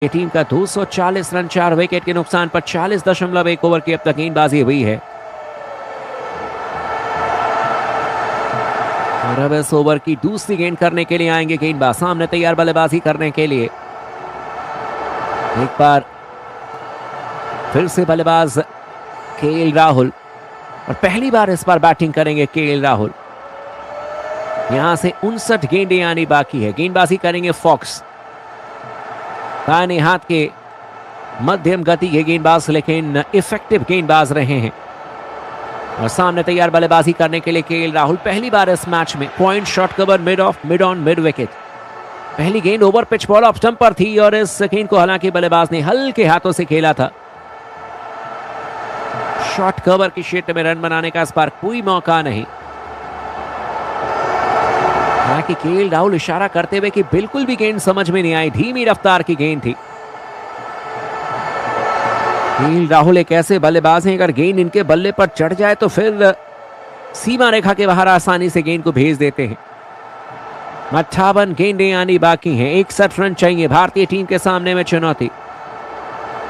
ये टीम का 240 run 4 wicket के नुकसान पर 40.1 ओवर की अब तक गेंदबाजी हुई है। और अब इस ओवर की दूसरी गेंद करने के लिए आएंगे गेंदबाज, सामने तैयार बल्लेबाजी करने के लिए। एक बार फिर से बल्लेबाज केएल राहुल, और पहली बार इस बार बैटिंग करेंगे केएल राहुल। यहां से 59 गेंदें आनी बाकी है। गेंदबाजी करेंगे फॉक्स, दाहिने हाथ के मध्यम गति के गेंदबाज, लेकिन इफेक्टिव गेंदबाज रहे हैं। और सामने तैयार बल्लेबाजी करने के लिए केएल राहुल। पहली बार इस मैच में point, short cover, mid of, mid on, mid wicket. पहली गेंद over pitch ball off stump पर थी और इस गेंद को हालांकि बल्लेबाज ने हल्के हाथों से खेला था। शॉर्ट कवर के क्षेत्र में रन बनाने का इस बार कोई मौका नहीं। हालांकि केएल राहुल इशारा करते हुए कि बिल्कुल भी गेंद समझ में नहीं आई, धीमी रफ्तार की गेंद थी। केएल राहुल एक ऐसे बल्लेबाज हैं, अगर गेंद इनके बल्ले पर चढ़ जाए तो फिर सीमा रेखा के बाहर आसानी से गेंद को भेज देते हैं। 58 गेंदें आनी बाकी हैं, 61 रन चाहिए। भारतीय टीम के सामने में चुनौती।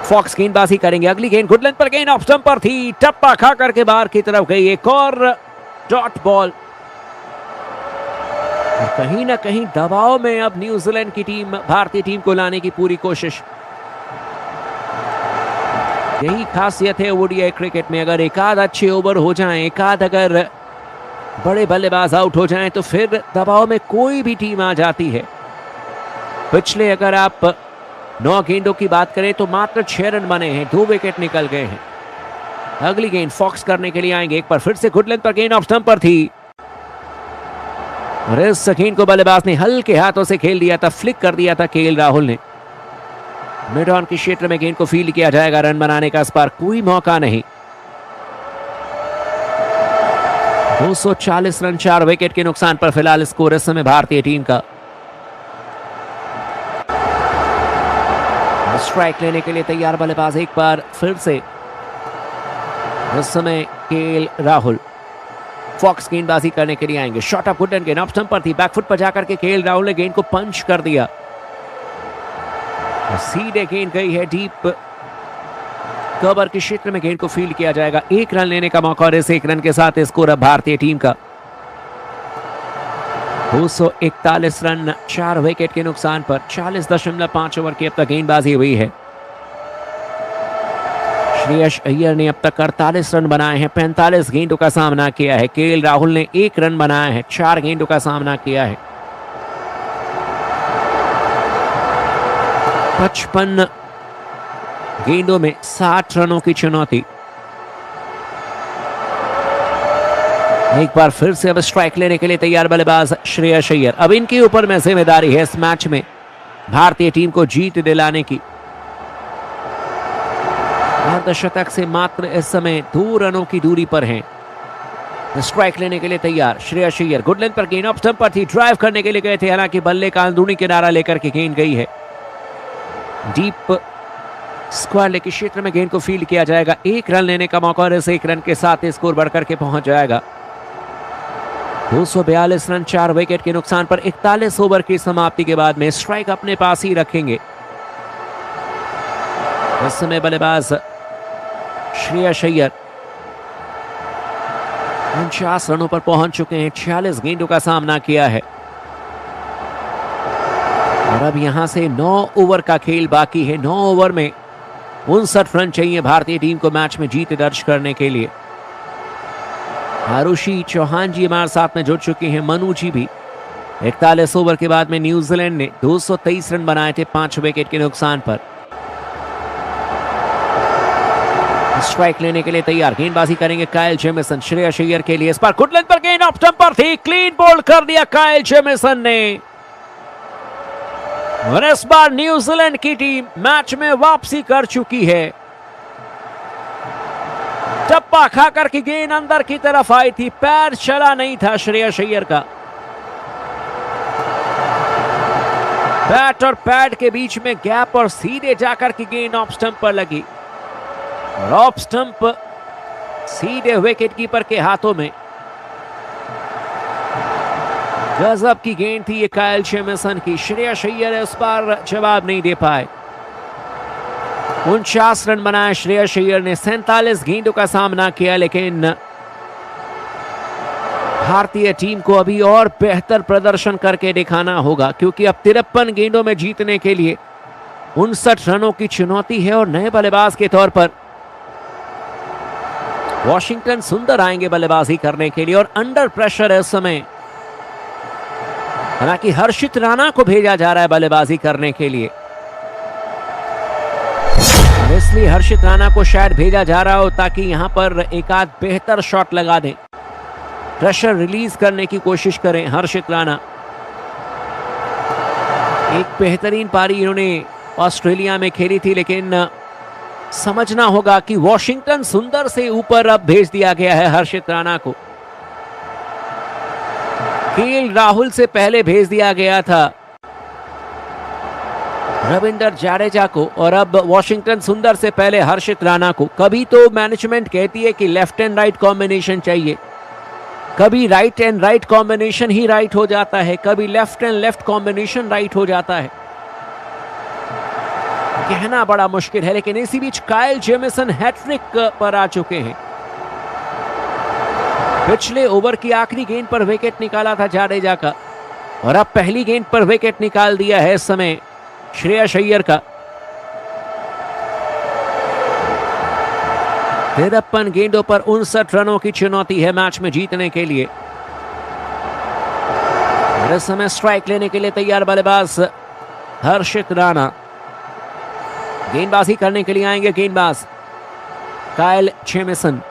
फॉक्स गेंदबाजी करेंगे। अगली गेंद गुड लेंथ पर, गेंद ऑफ स्टंप पर थी, टप्पा खा करके बाहर की तरफ गई। एक और डॉट बॉल। कहीं ना कहीं दबाव में अब न्यूजीलैंड की टीम भारतीय टीम को लाने की पूरी कोशिश। यही खासियत है ओडीआई क्रिकेट में, अगर एक आध अच्छे ओवर हो जाएं, एक आध अगर बड़े बल्लेबाज आउट हो जाएं, तो फिर दबाव में कोई भी टीम आ जाती है। पिछले अगर आप 9 गेंदों की बात करें तो मात्र 6 रन बने हैं, 2 विकेट निकल गए हैं। अगली गेंद फॉक्स करने के लिए आएंगे। एक बार फिर से गुड लेंथ पर, गेंद ऑफ स्टंप पर थी और इस गेंद को बल्लेबाज ने हल्के हाथों से खेल दिया था, फ्लिक कर दिया था केएल राहुल ने। मिड ऑन के क्षेत्र में गेंद को फील्ड किया जाएगा। रन बनाने का इस बार कोई मौका नहीं। 240 रन 4 विकेट के नुकसान पर फिलहाल स्कोर इस समय भारतीय टीम का। स्ट्राइक लेने के लिए तैयार बल्लेबाज एक बार फिर से इस समय केएल राहुल। फॉक्स गेंदबाजी करने के लिए आएंगे। शॉट ऑफ गुड एंड गेंद ऑफ स्टंप पर थी, बैकफुट पर जाकर के केएल राहुल ने गेंद को पंच कर दिया। सीधे गेंद गई है डीप कवर के क्षेत्र में, गेंद को फील्ड किया जाएगा। 1 रन लेने का मौका और इस 1 रन के साथ स्कोर अब भारतीय टीम का 241 रन 4 विकेट के नुकसान पर 40.5 ओवर की अब तक गेंदबाजी हुई है। श्रेयस अय्यर ने अब तक 48 रन बनाए हैं, 45 गेंदों का सामना किया है। केएल राहुल ने 1 रन बनाया है, 4 गेंदों का सामना किया है। 55 गेंदों में 60 रनों की चुनौती। एक बार फिर से अब स्ट्राइक लेने के लिए तैयार बल्लेबाज श्रेयस अय्यर। अब इनके ऊपर में जिम्मेदारी है इस मैच में भारतीय टीम को जीत दिलाने की। अर्धशतक से मात्र इस समय 2 रनों की दूरी पर हैं। स्ट्राइक लेने के लिए तैयार श्रेयस अय्यर। गुड लेंथ पर, गेंद ऑफ स्टंप पर थी, ड्राइव करने के लिए गए थे, हालांकि बल्ले का अंदरूनी किनारा लेकर के गेंद गई है। डीप स्क्वायर लेग के क्षेत्र में गेंद को फील्ड किया जाएगा। 1 रन लेने का मौका और इस 1 रन के साथ स्कोर बढ़कर के पहुंच जाएगा 242 रन 4 विकेट के नुकसान पर। 41 ओवर की समाप्ति के बाद में स्ट्राइक अपने पास ही रखेंगे इस समय बल्लेबाज श्रेयस अय्यर। 49 रनों पर पहुंच चुके हैं, 46 गेंदों का सामना किया है और अब यहां से 9 ओवर का खेल बाकी है। 9 ओवर में 59 रन चाहिए भारतीय टीम को मैच में जीत दर्ज करने के लिए। आरुषि चौहान जी हमारे साथ में जुड़ चुके हैं, मनु जी भी। 41 ओवर के बाद में न्यूजीलैंड ने 223 रन बनाए थे 5 विकेट के नुकसान पर। स्ट्राइक लेने के लिए तैयार, गेंदबाजी करेंगे काइल जेमिसन। श्रेयस अय्यर के लिए इस बार गुड लेंथ पर, गेंद ऑफ स्टंप पर थी, क्लीन बोल्ड कर दिया काइल जेमिसन ने। और इस बार न्यूजीलैंड की टीम मैच में वापसी कर चुकी है। टप्पा खाकर की गेंद अंदर की तरफ आई थी, पैर चला नहीं था श्रेयस अय्यर का। बैट और पैड के बीच में गैप और सीधे जाकर की गेंद ऑफ स्टंप पर लगी और ऑफ स्टंप सीधे विकेट कीपर के हाथों में। गजब की गेंद थी ये काइल जेमिसन की। श्रेयस अय्यर इस बार जवाब नहीं दे पाए। 49 रन बनाए श्रेयस अय्यर ने, 47 गेंदों का सामना किया, लेकिन भारतीय टीम को अभी और बेहतर प्रदर्शन करके दिखाना होगा, क्योंकि अब 53 गेंदों में जीतने के लिए 59 रनों की चुनौती है। और नए बल्लेबाज के तौर पर वॉशिंगटन सुंदर आएंगे बल्लेबाजी करने के लिए और अंडर प्रेशर है इस समय। हालांकि हर्षित राणा को भेजा जा रहा है बल्लेबाजी करने के लिए, इसलिए हर्षित राणा को शायद भेजा जा रहा हो ताकि यहां पर एक आध बेहतर शॉट लगा दें, प्रेशर रिलीज करने की कोशिश करें हर्षित राणा। एक बेहतरीन पारी इन्होंने ऑस्ट्रेलिया में खेली थी, लेकिन समझना होगा कि वॉशिंगटन सुंदर से ऊपर अब भेज दिया गया है हर्षित राणा को। केएल राहुल से पहले भेज दिया गया था रविंद्र जाडेजा को, और अब वॉशिंगटन सुंदर से पहले हर्षित राणा को। कभी तो मैनेजमेंट कहती है कि लेफ्ट एंड राइट कॉम्बिनेशन चाहिए, कभी right and right combination he right हो जाता है, कभी left and left combination right हो जाता है। कहना बड़ा मुश्किल है, लेकिन इसी बीच काइल जेमिसन हैट्रिक पर आ चुके हैं। पिछले ओवर की आखिरी गेंद पर विकेट निकाला था जाडेजा का, और अब पहली गेंद पर विकेट निकाल दिया है इस समय श्रेयस अय्यर का। 53 गेंदों पर 59 रनों की चुनौती है मैच में जीतने के लिए। इस समय स्ट्राइक लेने के लिए तैयार बल्लेबाज हर्षित राणा। गेंदबाजी करने के लिए आएंगे गेंदबाज काइल जेमिसन।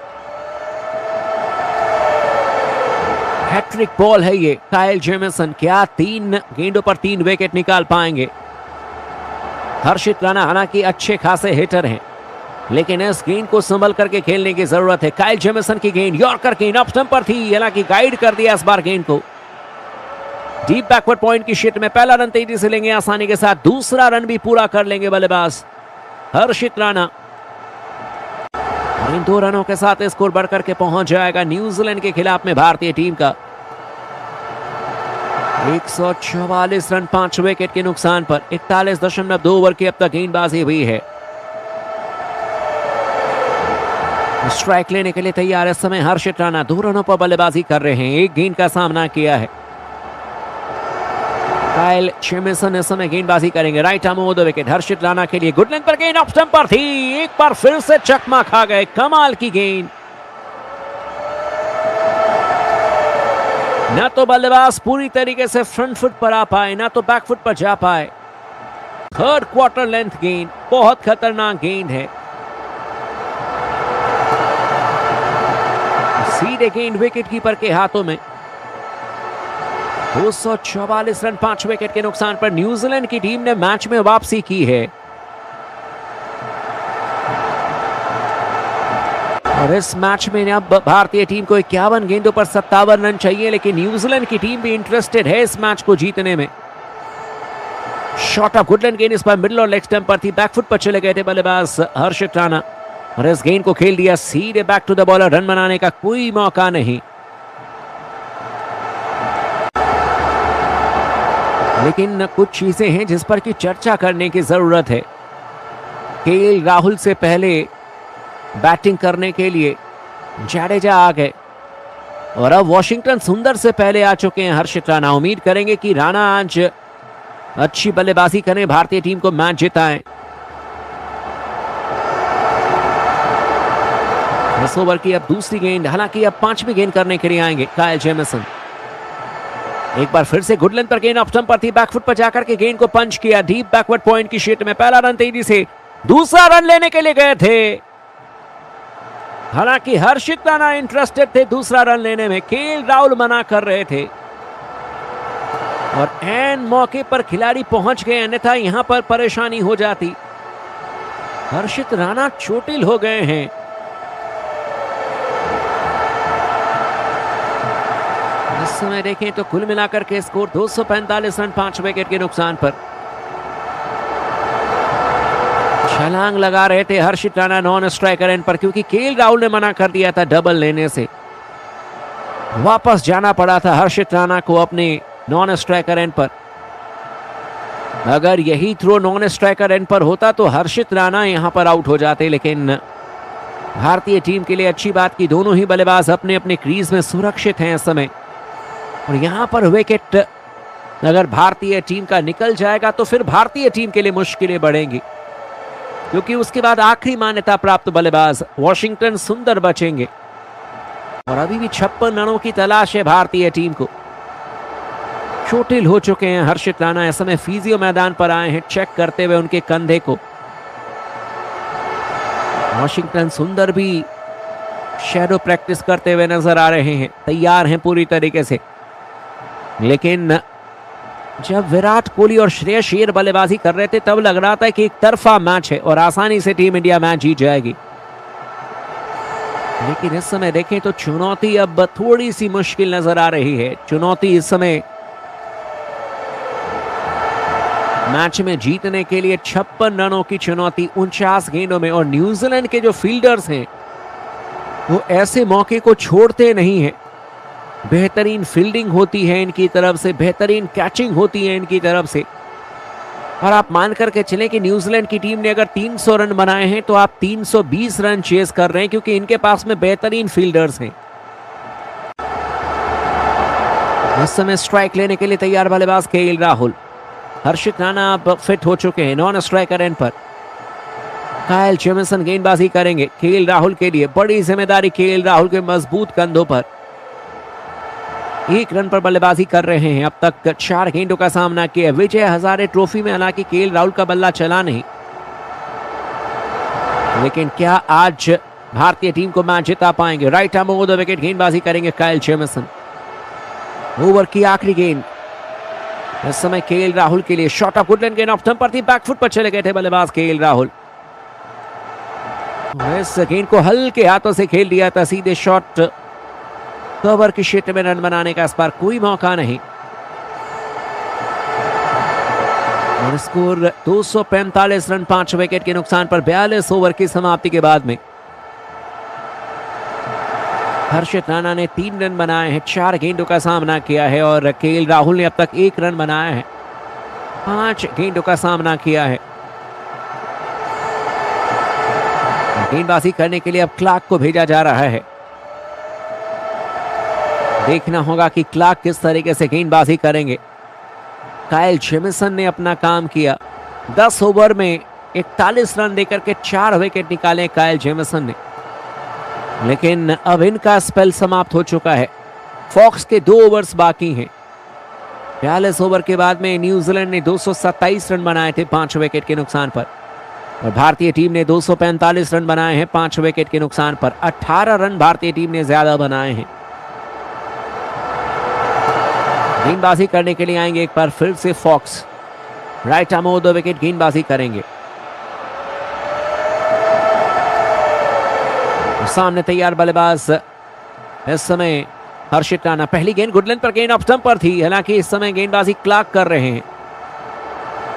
हैट्रिक बॉल है ये काइल जेमिसन। क्या 3 गेंदों पर 3 विकेट निकाल पाएंगे हर्षित राणा? हालांकि अच्छे खासे हिटर हैं, लेकिन इस गेंद को संभल करके खेलने की जरूरत है। काइल जेमिसन की गेंद यॉर्कर गेंद ऑफ स्टंप पर थी, हालांकि गाइड कर दिया इस बार गेंद को। डीप बैकवर्ड पॉइंट की शीट में पहला रन तेजी से लेंगे आसानी के साथ, दूसरा रन भी पूरा कर लेंगे बल्लेबाज हर्षित राणा। इन 2 रनों के साथ स्कोर बढ़कर के पहुंच जाएगा न्यूजीलैंड के खिलाफ में भारतीय टीम का। 144 रन 5 विकेट के नुकसान पर 41.2 ओवर की अब तक गेंदबाजी हुई है। स्ट्राइक लेने के लिए तैयार इस समय हर्षित राणा। 2 रनों पर बल्लेबाजी कर रहे हैं, 1 गेंद का सामना किया है। काइल जेमिसन इस समय गेंदबाजी करेंगे right arm over the wicket. Harshit Rana के लिए गुड लेंथ पर गेंद ऑफ स्टंप पर थी, एक बार फिर से चकमा खा गए। कमाल की गेंद। ना तो बल्लेबाज पूरी तरीके से फ्रंट फुट पर आ पाए, ना तो बैक फुट पर जा पाए। 3rd क्वार्टर लेंथ गेंद, बहुत खतरनाक गेंद है। सीधे गेंद विकेट कीपर के हाथों में। 244 रन 5 विकेट के नुकसान पर न्यूजीलैंड की टीम ने मैच में वापसी की है, और इस मैच में अब भारतीय टीम को 51 गेंदों पर 57 रन चाहिए, लेकिन न्यूजीलैंड की टीम भी इंटरेस्टेड है इस मैच को जीतने में। शॉट ऑफ गुडलैंड गेंद इस पर मिडिल और लेग स्टंप पर थी, बैकफुट पर चले गए थे बल्लेबाज हर्षित राणा, और इस गेंद को खेल दिया सीधे बैक टू द बॉलर। रन बनाने का कोई मौका नहीं। लेकिन कुछ चीजें हैं जिस पर की चर्चा करने की जरूरत है। केएल राहुल से पहले बैटिंग करने के लिए जाडेजा आ गए, और अब वॉशिंगटन सुंदर से पहले आ चुके हैं हर्षित राणा। उम्मीद करेंगे कि राणा आज अच्छी बल्लेबाजी करें, भारतीय टीम को मैच जिताएं। इस ओवर की अब दूसरी गेंद, हालांकि अब 5वीं गेंद करने के लिए आएंगे काइल जेमिसन। एक बार फिर से गुड लेंथ पर गेंद ऑफ स्टंप पर थी, बैकफुट पर जाकर के गेंद को पंच किया डीप बैकवर्ड पॉइंट की शीट में। पहला रन तेजी से, दूसरा रन लेने के लिए गए थे। हालांकि हर्षित राणा इंटरेस्टेड थे दूसरा रन लेने में, केएल राहुल मना कर रहे थे, और एन मौके पर खिलाड़ी पहुंच गए, अन्यथा यहां पर परेशानी हो जाती। हर्षित राणा चोटिल हो गए हैं। इस समय देखें तो कुल मिलाकर के स्कोर 245 रन 5 विकेट के नुकसान पर। छलांग लगा रहे थे हर्षित राणा नॉन स्ट्राइकर एंड पर, क्योंकि केएल राहुल ने मना कर दिया था डबल लेने से। वापस जाना पड़ा था हर्षित राणा को अपने नॉन स्ट्राइकर एंड पर। अगर यही थ्रो नॉन स्ट्राइकर एंड पर होता तो हर्षित राणा यहां पर आउट हो जाते, लेकिन भारतीय टीम के लिए अच्छी बात कि दोनों ही बल्लेबाज अपने अपने क्रीज में सुरक्षित हैं इस समय। और यहां पर विकेट अगर भारतीय टीम का निकल जाएगा तो फिर भारतीय टीम के लिए मुश्किलें बढ़ेंगी, क्योंकि उसके बाद आखिरी मान्यता प्राप्त बल्लेबाज वॉशिंगटन सुंदर बचेंगे। और अभी भी 56 रनों की तलाश है भारतीय टीम को। चोटिल हो चुके हैं हर्षित राणा, इस समय फिजियो मैदान पर आए हैं चेक करते हुए उनके कंधे को। वॉशिंगटन सुंदर भी शैडो प्रैक्टिस करते हुए नजर आ रहे हैं, तैयार हैं पूरी तरीके से। लेकिन जब विराट कोहली और श्रेयस अय्यर बल्लेबाजी कर रहे थे तब लग रहा था कि एक तरफा मैच है और आसानी से टीम इंडिया मैच जीत जाएगी, लेकिन इस समय देखें तो चुनौती अब थोड़ी सी मुश्किल नजर आ रही है। चुनौती इस समय मैच में जीतने के लिए 56 रनों की चुनौती 49 गेंदों में। और न्यूजीलैंड के जो फील्डर्स हैं वो ऐसे मौके को छोड़ते नहीं हैं। बेहतरीन फील्डिंग होती है इनकी तरफ से, बेहतरीन कैचिंग होती है इनकी तरफ से। और आप मान करके चलें कि न्यूजीलैंड की टीम ने अगर 300 रन बनाए हैं तो आप 320 रन चेस कर रहे हैं, क्योंकि इनके पास में बेहतरीन फील्डर्स हैं। इस समय स्ट्राइक लेने के लिए तैयार बल्लेबाज केएल राहुल। हर्षित राणा अब फिट हो चुके हैं नॉन स्ट्राइकर एंड पर। कायल जेमिसन गेंदबाजी करेंगे केएल राहुल के लिए। बड़ी जिम्मेदारी केएल राहुल के मजबूत कंधों पर। 1 रन पर बल्लेबाजी कर रहे हैं। अब तक 4 गेंदों का सामना किया। विजय हजारे ट्रॉफी में हालांकि केएल राहुल का बल्ला चला नहीं, लेकिन क्या आज भारतीय टीम को मैच जिता पाएंगे? Right arm over the wicket गेंदबाजी करेंगे कायल जेमिसन। ओवर की आखिरी गेंद इस समय केएल राहुल के लिए। शॉट ऑफ गुडलैंड गेंद ऑफ स्टंप पर थी, बैकफुट पर चले गए थे बल्लेबाज केएल राहुल। इस गेंद को हल्के हाथों से खेल दिया था, सीधे शॉट कवर के क्षेत्र में रन बनाने का इस बार कोई मौका नहीं। और स्कोर 245 रन 5 विकेट के नुकसान पर 42 ओवर की समाप्ति के बाद में। हर्षित राणा ने 3 रन बनाए हैं, 4 गेंदों का सामना किया है। और केएल राहुल ने अब तक 1 रन बनाया है, 5 गेंदों का सामना किया है। गेंदबाजी करने के लिए अब क्लार्क को भेजा जा रहा है। देखना होगा कि क्लार्क किस तरीके से गेंदबाजी करेंगे। कायल जेमिसन ने अपना काम किया। 10 ओवर में 41 रन देकर के 4 विकेट निकाले कायल जेमिसन ने, लेकिन अब इनका स्पेल समाप्त हो चुका है। फॉक्स के 2 ओवर्स बाकी हैं। 42 ओवर के बाद में न्यूजीलैंड ने 227 रन बनाए थे 5 विकेट के नुकसान पर, और भारतीय टीम ने 245 रन बनाए हैं 5 विकेट के नुकसान पर। 18 रन भारतीय टीम ने ज्यादा बनाए हैं। गेंदबाजी करने के लिए आएंगे एक बार फिर से Fox. Right arm over the wicket गेंदबाजी करेंगे। सामने तैयार बल्लेबाज इस समय हर्षित राणा। पहली गेंद गुडलैंड पर गेंद ऑफ स्टंप पर थी, हालांकि इस समय गेंदबाजी क्लार्क कर रहे हैं।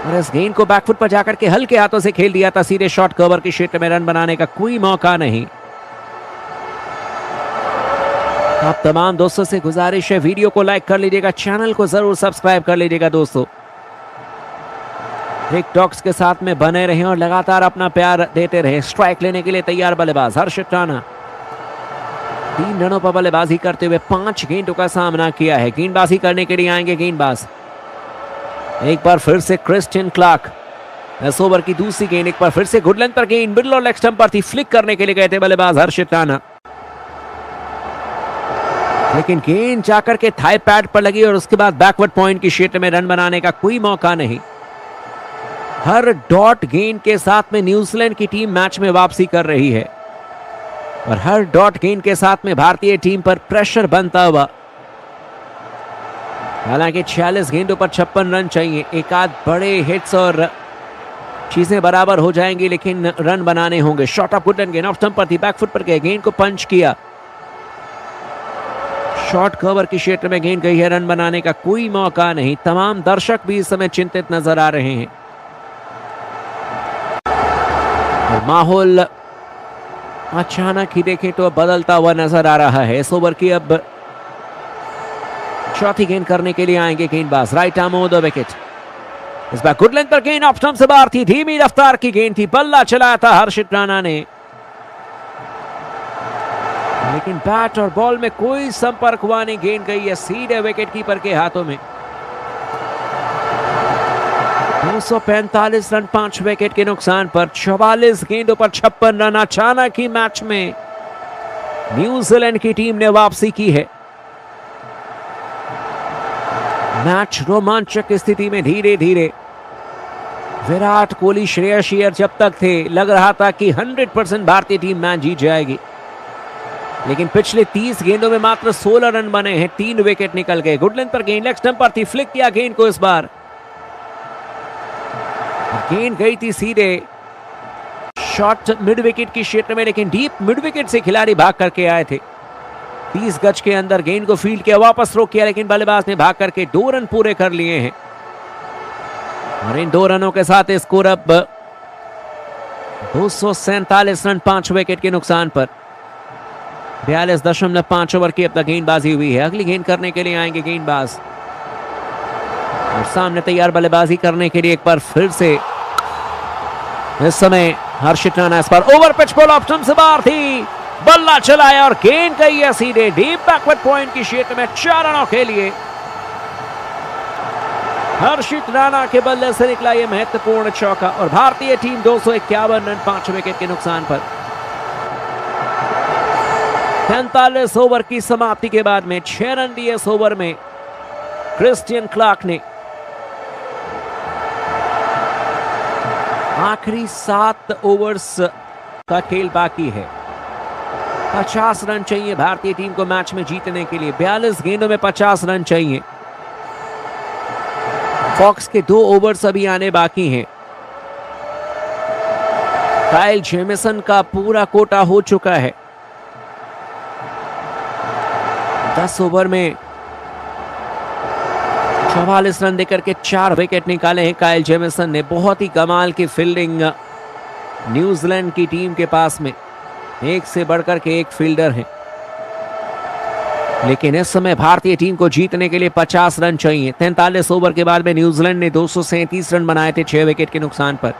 और इस गेंद को बैकफुट पर जाकर के हल्के हाथों से खेल दिया था, सीधे शॉट कवर के क्षेत्र में रन बनाने का कोई मौका नहीं। आप तमाम दोस्तों से गुजारिश है वीडियो को लाइक कर लीजिएगा, चैनल को जरूर सब्सक्राइब कर लीजिएगा दोस्तों। टिकटॉक्स के साथ में बने रहें और लगातार अपना प्यार देते रहे। स्ट्राइक लेने के लिए तैयार बल्लेबाज हर्षित राणा। 3 रनों पर बल्लेबाजी करते हुए 5 गेंदों का सामना किया है। गेंदबाजी करने के लिए आएंगे गेंदबाज एक बार फिर से क्रिस्टियन क्लार्क। इस ओवर की दूसरी गेंद एक बार फिर से गुडलैंड पर गेंद मिडल और लेग स्टंप पर थी, फ्लिक करने के लिए गए थे बल्लेबाज हर्षित राणा, लेकिन गेंद जाकर के थाई पैड पर लगी और उसके बाद बैकवर्ड पॉइंट के क्षेत्र में रन बनाने का कोई मौका नहीं। हर डॉट गेंद के साथ में न्यूजीलैंड की टीम मैच में वापसी कर रही है, और हर डॉट गेंद के साथ में भारतीय टीम पर प्रेशर बनता हुआ। हालांकि 46 गेंदों पर 56 रन चाहिए। एक आध बड़े हिट्स और चीजें बराबर हो जाएंगी, लेकिन रन बनाने होंगे। शॉट ऑफ गुडलैंड गेंद ऑफ स्टंप पर थी, बैकफुट पर गए, गेंद को पंच किया। शॉर्ट कवर के क्षेत्र में गेंद गई है, रन बनाने का कोई मौका नहीं। तमाम दर्शक भी इस समय चिंतित नजर आ रहे हैं। और माहौल अचानक ही देखें तो बदलता हुआ नजर आ रहा है। इस ओवर की अब चौथी गेंद करने के लिए आएंगे गेंदबाज। Right arm over the wicket इस बार गुड लेंथ पर गेंद ऑफ स्टंप से बाहर थी, धीमी रफ्तार की गेंद थी, बल्ला चलाया था हर्षित राणा ने, लेकिन बैट और बॉल में कोई संपर्क हुआ नहीं, गेंद गई है सीधे विकेट कीपर के हाथों में। 245 रन 5 विकेट के नुकसान पर 44 गेंदों पर 56 रन। अचानक ही मैच में न्यूजीलैंड की टीम ने वापसी की है। मैच रोमांचक स्थिति में धीरे धीरे विराट कोहली, श्रेयस अय्यर जब तक थे लग रहा था कि 100% भारतीय टीम मैच जीत जाएगी, लेकिन पिछले 30 गेंदों में मात्र 16 रन बने हैं, 3 विकेट निकल गए। गुड लेंथ पर गेंद लेग स्टंप पर थी, फ्लिक किया गेंद को, इस बार गेंद गई थी सीधे शॉर्ट मिड विकेट की क्षेत्र में, लेकिन डीप मिड विकेट से खिलाड़ी भाग करके आए थे। 30 गज के अंदर गेंद को फील्ड किया, वापस थ्रो किया, लेकिन बल्लेबाज ने भाग करके 2 रन पूरे कर लिए हैं और इन 2 रनों के साथ स्कोर अब 247 रन 5 विकेट के नुकसान पर। 42.5 ओवर की अब तक गेंदबाजी हुई है। अगली गेंद करने के लिए आएंगे गेंदबाज और सामने तैयार बल्लेबाजी करने के लिए एक बार फिर से इस समय हर्षित राणा। इस बार ओवर पिच बॉल ऑप्शन से बाहर थी, बल्ला चलाया और गेंद गई है सीधे डीप बैकवर्ड पॉइंट की क्षेत्र में। 4 रनों के लिए हर्षित राणा के बल्ले से निकला यह महत्वपूर्ण चौका और भारतीय टीम 251 रन 5 विकेट के नुकसान पर। 43 ओवर की समाप्ति के बाद में 6 रन दिए इस ओवर में क्रिस्टियन क्लार्क ने। आखिरी 7 ओवर्स का खेल बाकी है। 50 रन चाहिए भारतीय टीम को मैच में जीतने के लिए। 42 गेंदों में 50 रन चाहिए। फॉक्स के 2 ओवर्स अभी आने बाकी हैं। काइल जेमिसन का पूरा कोटा हो चुका है। 10 ओवर में 44 रन देकर के 4 विकेट निकाले हैं काइल जेमिसन ने। बहुत ही कमाल की फील्डिंग न्यूजीलैंड की टीम के पास में, एक से बढ़कर के एक फील्डर हैं, लेकिन इस समय भारतीय टीम को जीतने के लिए 50 रन चाहिए। 43 ओवर के बाद में न्यूजीलैंड ने 237 रन बनाए थे 6 विकेट के नुकसान पर।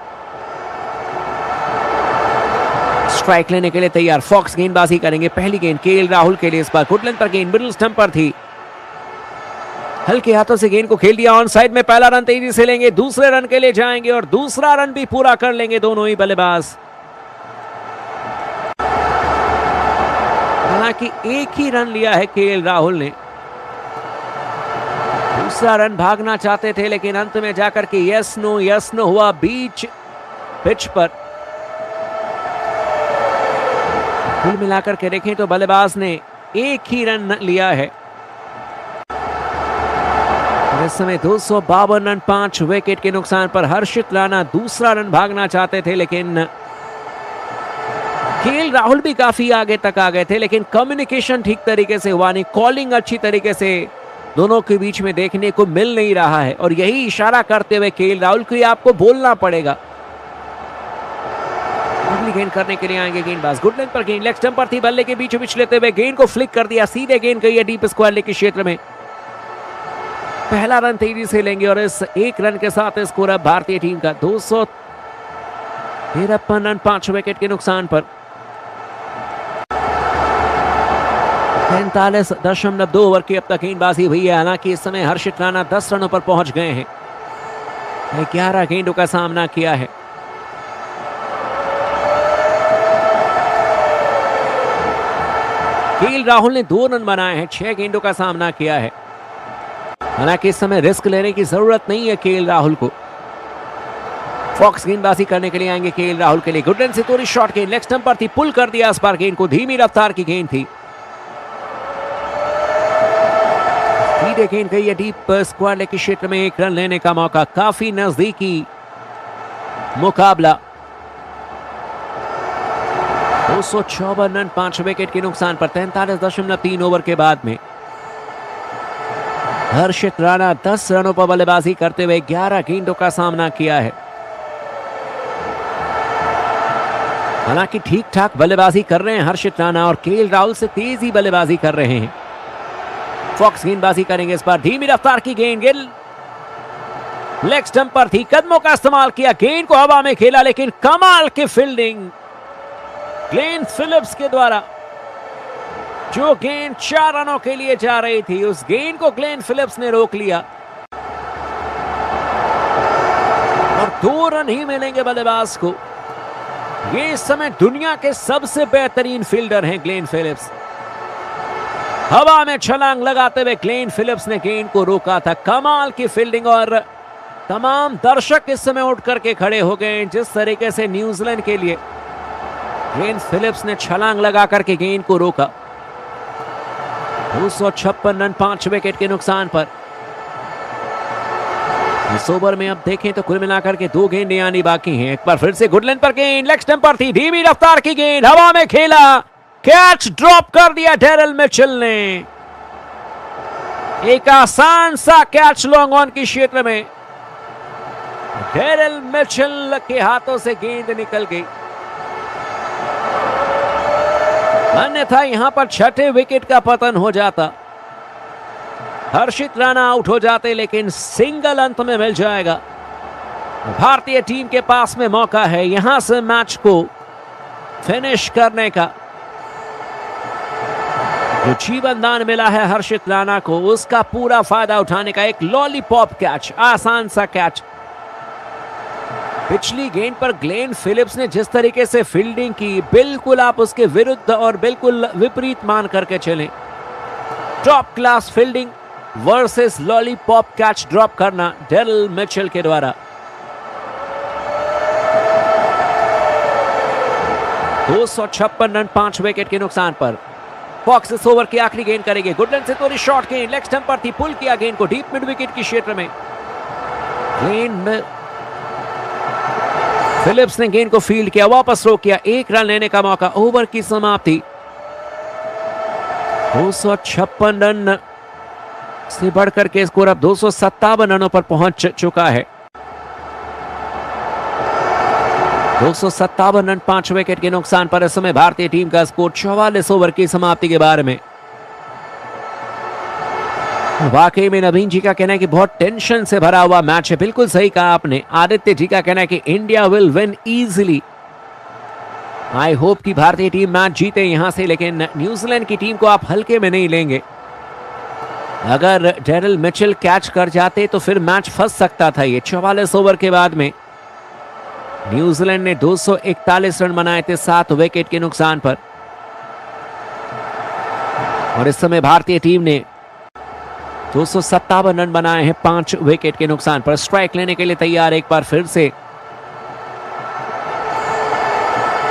स्ट्राइक लेने के लिए तैयार फॉक्स गेंदबाजी करेंगे। पहली गेंद केएल राहुल के लिए। इस बार गुड लेंथ पर गेंद मिडिल स्टंप पर थी, हल्के हाथों से गेंद को खेल दिया ऑन साइड में। पहला रन तेजी से लेंगे, दूसरे रन के लिए जाएंगे और दूसरा रन भी पूरा कर लेंगे दोनों ही बल्लेबाज। हालांकि एक ही रन लिया है केएल राहुल ने, दूसरा रन भागना चाहते थे, लेकिन अंत में जाकर के यस नो हुआ बीच पिच पर। कुल मिलाकर के देखें तो बल्लेबाज ने एक ही रन लिया है। इस समय 252 रन 5 विकेट के नुकसान पर हर्षित राणा दूसरा रन भागना चाहते थे, लेकिन केएल राहुल भी काफी आगे तक आ गए थे, लेकिन कम्युनिकेशन ठीक तरीके से हुआ नहीं। कॉलिंग अच्छी तरीके से दोनों के बीच में देखने को मिल नहीं रहा है और यही इशारा करते हुए केएल राहुल को आपको बोलना पड़ेगा। अगली गेंद करने के लिए आएंगे गेंदबाज। गुड लेंथ पर गेंद लेग स्टंप पर थी, बल्ले के बीचों बीच लेते हुए गेंद को फ्लिक कर दिया, सीधे गेंद गई है डीप स्क्वायर लेग के क्षेत्र में। पहला रन तेजी से लेंगे और इस एक रन के साथ स्कोर अब भारतीय टीम का 253 रन 5 विकेट के नुकसान पर। 43.2 ओवर की अब तक गेंदबाजी हुई है। हालांकि इस समय हर्षित राणा 10 रनों पर पहुंच गए हैं। 11 गेंदों का सामना किया है। केएल राहुल ने 2 रन बनाए हैं, 6 गेंदों का सामना किया है। हालांकि इस समय रिस्क लेने की जरूरत नहीं है केएल राहुल को। फॉक्स गेंदबाजी करने के लिए आएंगे केएल राहुल के लिए। गुड लेंथ से थोड़ी शॉर्ट गेंद लेग स्टंप पर थी, पुल कर दिया इस बार गेंद को, धीमी रफ्तार की गेंद थी, सीधे गेंद गई है डीप स्क्वायर लेग के क्षेत्र में। 1 रन लेने का मौका, काफी नजदीकी मुकाबला। 254 रन 5 विकेट के नुकसान पर 43.3 ओवर के बाद में हर्षित राणा 10 रनों पर बल्लेबाजी करते हुए 11 गेंदों का सामना किया है। हालांकि ठीक ठाक बल्लेबाजी कर रहे हैं हर्षित राणा और केएल राहुल से तेजी बल्लेबाजी कर रहे हैं। फॉक्स गेंदबाजी करेंगे इस बार, धीमी रफ्तार की गेंद, गिल लेग स्टंप पर थी, कदमों का इस्तेमाल किया, गेंद को हवा में खेला, लेकिन कमाल की फील्डिंग ग्लेन फिलिप्स के द्वारा। जो गेंद 4 रनों के लिए जा रही थी, उस गेंद को ग्लेन फिलिप्स ने रोक लिया और 2 रन ही मिलेंगे बल्लेबाज को। ये इस समय दुनिया के सबसे बेहतरीन फील्डर हैं ग्लेन फिलिप्स। हवा में छलांग लगाते हुए ग्लेन फिलिप्स ने गेंद को रोका था। कमाल की फील्डिंग, और तमाम दर्शक इस समय उठ करके खड़े हो गए। जिस तरीके से न्यूजीलैंड के लिए ग्लेन फिलिप्स ने छलांग लगा करके गेंद को रोका। 256 रन 5 विकेट के नुकसान पर। इस ओवर में अब देखें तो कुल मिलाकर के 2 गेंदें आनी बाकी हैं। एक बार फिर से गुड लेंथ पर गेंद, लेग स्टंप पर थी, धीमी रफ्तार की गेंद, हवा में खेला, कैच ड्रॉप कर दिया डेरिल मिचेल ने। एक आसान सा कैच लॉन्ग ऑन की क्षेत्र में डेरिल मिचेल के हाथों से गेंद निकल गई। अन्यथा यहां पर 6ठे विकेट का पतन हो जाता, हर्षित राणा आउट हो जाते, लेकिन सिंगल अंत में मिल जाएगा। भारतीय टीम के पास में मौका है यहां से मैच को फिनिश करने का। जो जीवन दान मिला है हर्षित राणा को, उसका पूरा फायदा उठाने का। एक लॉलीपॉप कैच, आसान सा कैच। पिछली गेंद पर ग्लेन फिलिप्स ने जिस तरीके से फील्डिंग की, बिल्कुल आप उसके विरुद्ध और बिल्कुल विपरीत मान करके चलें। Top class fielding versus lollipop catch drop करना डेरिल मिचेल के द्वारा। 256 रन 5 विकेट के नुकसान पर। फॉक्स इस ओवर की आखिरी गेंद करेंगे। गुडलैंड से थोड़ी शॉर्ट गेंद, लेग स्टंप पर थी, पुल किया गेंद को डीप मिड विकेट की क्षेत्र में। फिलिप्स ने गेंद को फील्ड किया, वापस रोक किया, 1 रन लेने का मौका। ओवर की समाप्ति। 256 रन से बढ़कर के स्कोर अब 257 रनों पर पहुंच चुका है। 257 रन 5 विकेट के नुकसान पर इस समय भारतीय टीम का स्कोर 44 ओवर की समाप्ति के बारे में। वाकई में नवीन जी का कहना है कि बहुत टेंशन से भरा हुआ मैच है। बिल्कुल सही कहा आपने। आदित्य जी का कहना है कि India will win easily. I hope कि भारतीय टीम मैच जीते यहां से, लेकिन न्यूजीलैंड की टीम को आप हल्के में नहीं लेंगे। अगर डेरिल मिचेल कैच कर जाते तो फिर मैच फंस सकता था। ये 44 ओवर के बाद में न्यूजीलैंड ने 241 रन बनाए थे 7 विकेट के नुकसान पर, और इस समय भारतीय टीम ने 257 रन बनाए हैं 5 विकेट के नुकसान पर। स्ट्राइक लेने के लिए तैयार एक बार फिर से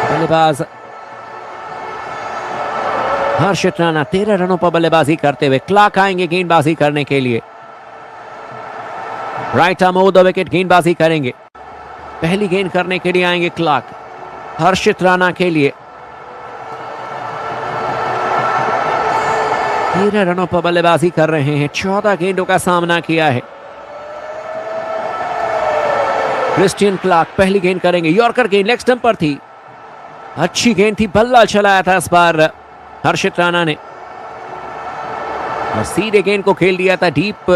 बल्लेबाज हर्षित राणा। 13 रनों पर बल्लेबाजी करते हुए क्लार्क आएंगे गेंदबाजी करने के लिए। Right arm over the wicket गेंदबाजी करेंगे। पहली गेंद करने के लिए आएंगे क्लार्क हर्षित राणा के लिए। 13 रनों पर बल्लेबाजी कर रहे हैं। 14 गेंदों का सामना किया है। क्रिस्टियन क्लार्क पहली गेंद करेंगे। यॉर्कर गेंद लेग स्टंप पर थी, अच्छी गेंद थी, बल्ला चलाया था इस बार हर्षित राणा ने, और सीधे गेंद को खेल दिया था डीप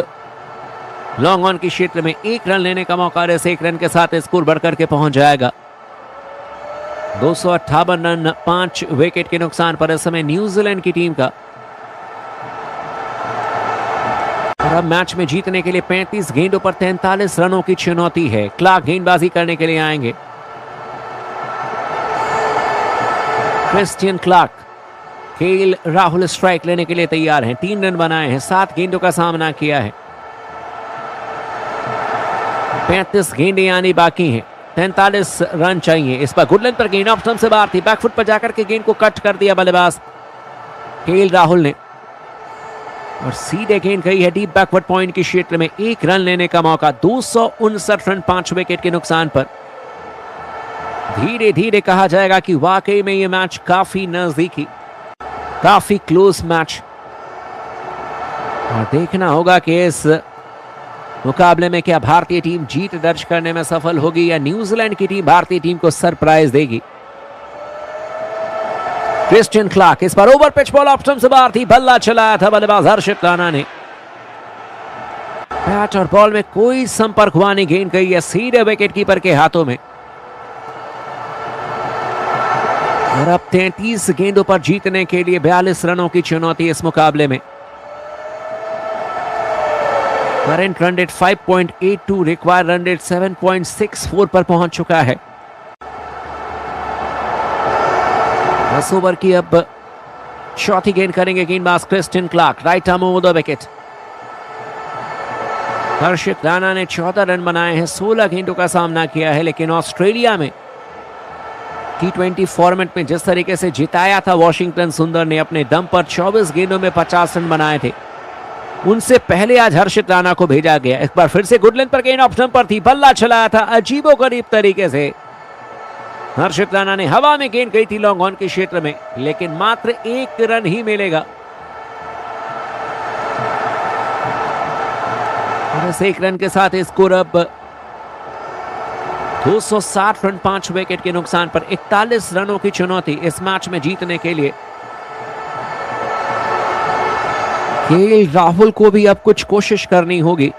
लॉन्ग ऑन की क्षेत्र में। 1 रन लेने का मौका। 1 रन के साथ स्कोर बढ़कर के पहुंच जाएगा। 258 रन 5 विकेट के नुकसान पर इस समय न्यूजीलैंड की टीम का। और अब मैच में जीतने के लिए 35 गेंदों पर 43 रनों की चुनौती है। क्लार्क गेंदबाजी करने के लिए आएंगे। Christian Clarke, KL Rahul strike लेने के लिए तैयार हैं। 3 रन बनाए हैं, 7 गेंदों का सामना किया है। 35 गेंदें आनी बाकी हैं, 43 रन चाहिए। इस पर गुडलैंड पर गेंद ऑफ स्टंप से बाहर थी, बैकफुट पर जाकर के गेंद को कट कर दिया बल्लेबाज केएल राहुल ने, और सीधे गेंद गई है डीप बैकवर्ड पॉइंट के क्षेत्र में। 1 रन लेने का मौका। 259 रन 5 विकेट के नुकसान पर। धीरे धीरे कहा जाएगा कि वाकई में यह मैच काफी नजदीकी, काफी क्लोज मैच, और देखना होगा कि इस मुकाबले में क्या भारतीय टीम जीत दर्ज करने में सफल होगी या न्यूजीलैंड की टीम भारतीय टीम को सरप्राइज देगी। क्रिस्टियन क्लार्क इस बार over pitch ball off stump से बाहर थी, बल्ला चलाया था बल्लेबाज हर्षित राणा ने। बैट और बॉल में कोई संपर्क हुआ नहीं, गेंद गई है सीधे विकेट कीपर के हाथों में। और अब 33 गेंदों पर जीतने के लिए 42 रनों की चुनौती इस मुकाबले में। Current run rate 5.82, required run rate 7.64 पर पहुंच चुका है। 10 ओवर की अब चौथी गेंद करेंगे गेंदबाज Christian Clarke, right arm over the wicket. Harshit Rana ने 14 रन बनाए हैं, 16 गेंदों का सामना किया है, लेकिन ऑस्ट्रेलिया में T20 फॉर्मेट में जिस तरीके से जिताया था वॉशिंगटन सुंदर ने अपने दम पर 24 गेंदों में 50 रन बनाए थे, उनसे पहले आज हर्षित राणा को भेजा गया। एक बार फिर से गुड लेंथ पर गेंद ऑफ स्टंप पर थी, बल्ला चलाया था अजीबोगरीब तरीके से। हर्षित राणा ने हवा में गेंद गई थी लॉन्ग ऑन के क्षेत्र में, लेकिन मात्र 1 रन ही मिलेगा। और इस 1 रन के साथ स्कोर अब 260 रन 5 विकेट के नुकसान पर 41 रनों की चुनौती इस मैच में जीतने के लिए। केएल राहुल को भी अब कुछ कोशिश करनी होगी।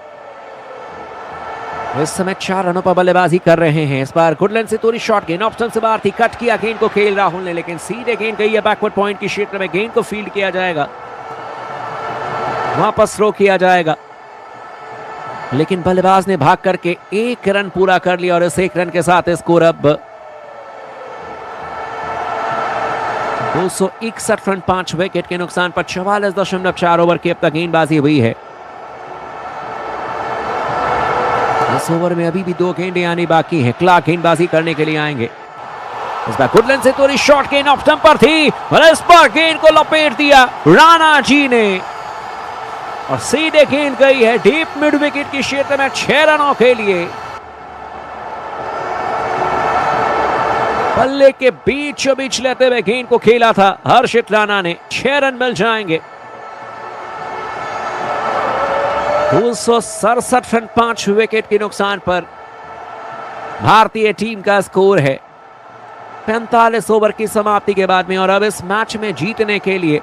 इस समय 4 रनों पर बल्लेबाजी कर रहे हैं। इस बार गुडलैंड से तोड़ी शॉट, गेंद ऑफ स्टंप से बाहर थी, कट किया गेंद को केएल राहुल ने, लेकिन सीधे गेंद गई है बैकवर्ड पॉइंट के क्षेत्र में। गेंद को फील्ड किया जाएगा, वापस थ्रो किया जाएगा, लेकिन बल्लेबाज ने भाग करके 1 रन पूरा कर लिया। और इस 1 रन के साथ स्कोर अब 261 रन 5 विकेट के नुकसान पर 44.4 ओवर की अब तक गेंदबाजी हुई है। इस ओवर में अभी भी 2 गेंदें आनी बाकी हैं। क्लार्क गेंदबाजी करने के लिए आएंगे। इस बार गुडलैंड से तोड़ी शॉट, गेंद ऑफ स्टंप पर थी और इस बार गेंद को लपेट दिया राणा जी ने और सीधे गेंद गई है डीप मिड विकेट के क्षेत्र में 6 रनों के लिए। बल्ले के बीचों बीच लेते हुए गेंद को खेला था हर्षित राणा ने, 6 रन मिल जाएंगे। 267 रन 5 विकेट के नुकसान पर भारतीय टीम का स्कोर है 45 ओवर की समाप्ति के बाद में। और अब इस मैच में जीतने के लिए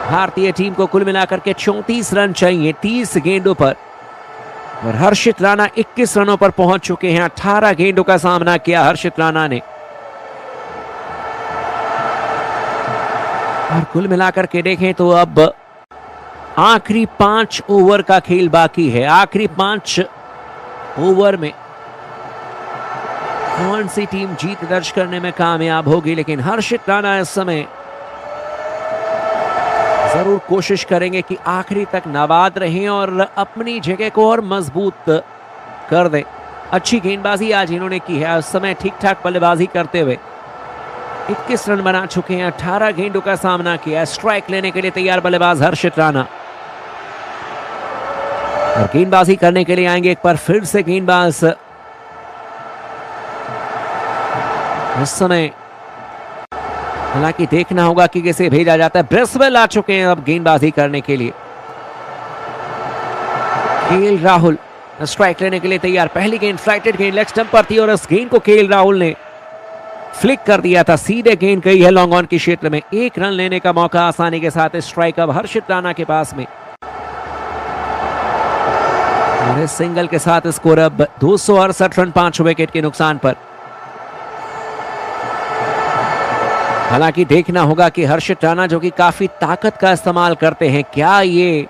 भारतीय टीम को कुल मिलाकर के 34 रन चाहिए 30 गेंदों पर, और हर्षित राणा 21 रनों पर पहुंच चुके हैं। 18 गेंदों का सामना किया हर्षित राणा ने, और कुल मिलाकर के देखें तो अब आखिरी 5 ओवर का खेल बाकी है। आखिरी 5 ओवर में कौन सी टीम जीत दर्ज करने में कामयाब होगी, लेकिन हर्षित राणा इस समय जरूर कोशिश करेंगे कि आखिरी तक नाबाद रहें और अपनी जगह को और मजबूत कर दें। अच्छी गेंदबाजी आज इन्होंने की है, उस समय ठीक ठाक बल्लेबाजी करते हुए 21 रन बना चुके हैं, 18 गेंदों का सामना किया। स्ट्राइक लेने के लिए तैयार बल्लेबाज हर्षित राणा, और गेंदबाजी करने के लिए आएंगे एक बार फिर से गेंदबाज। इस समय हालांकि देखना होगा कि किसे भेजा जाता है। ब्रेसवेल आ चुके हैं अब गेंदबाजी करने के लिए। केएल राहुल स्ट्राइक लेने के लिए तैयार। पहली गेंद फ्लाइटेड गेंद लेग स्टंप पर थी और इस गेंद को केएल राहुल ने फ्लिक कर दिया था, सीधे गेंद गई है लॉन्ग ऑन के क्षेत्र में। 1 रन लेने का मौका आसानी के साथ स्ट्राइक अब हर्षित राणा के पास में। और इस सिंगल के साथ स्कोर अब 268 रन 5 विकेट के नुकसान पर। हालांकि देखना होगा कि हर्षित राणा जो कि काफी ताकत का इस्तेमाल करते हैं, क्या ये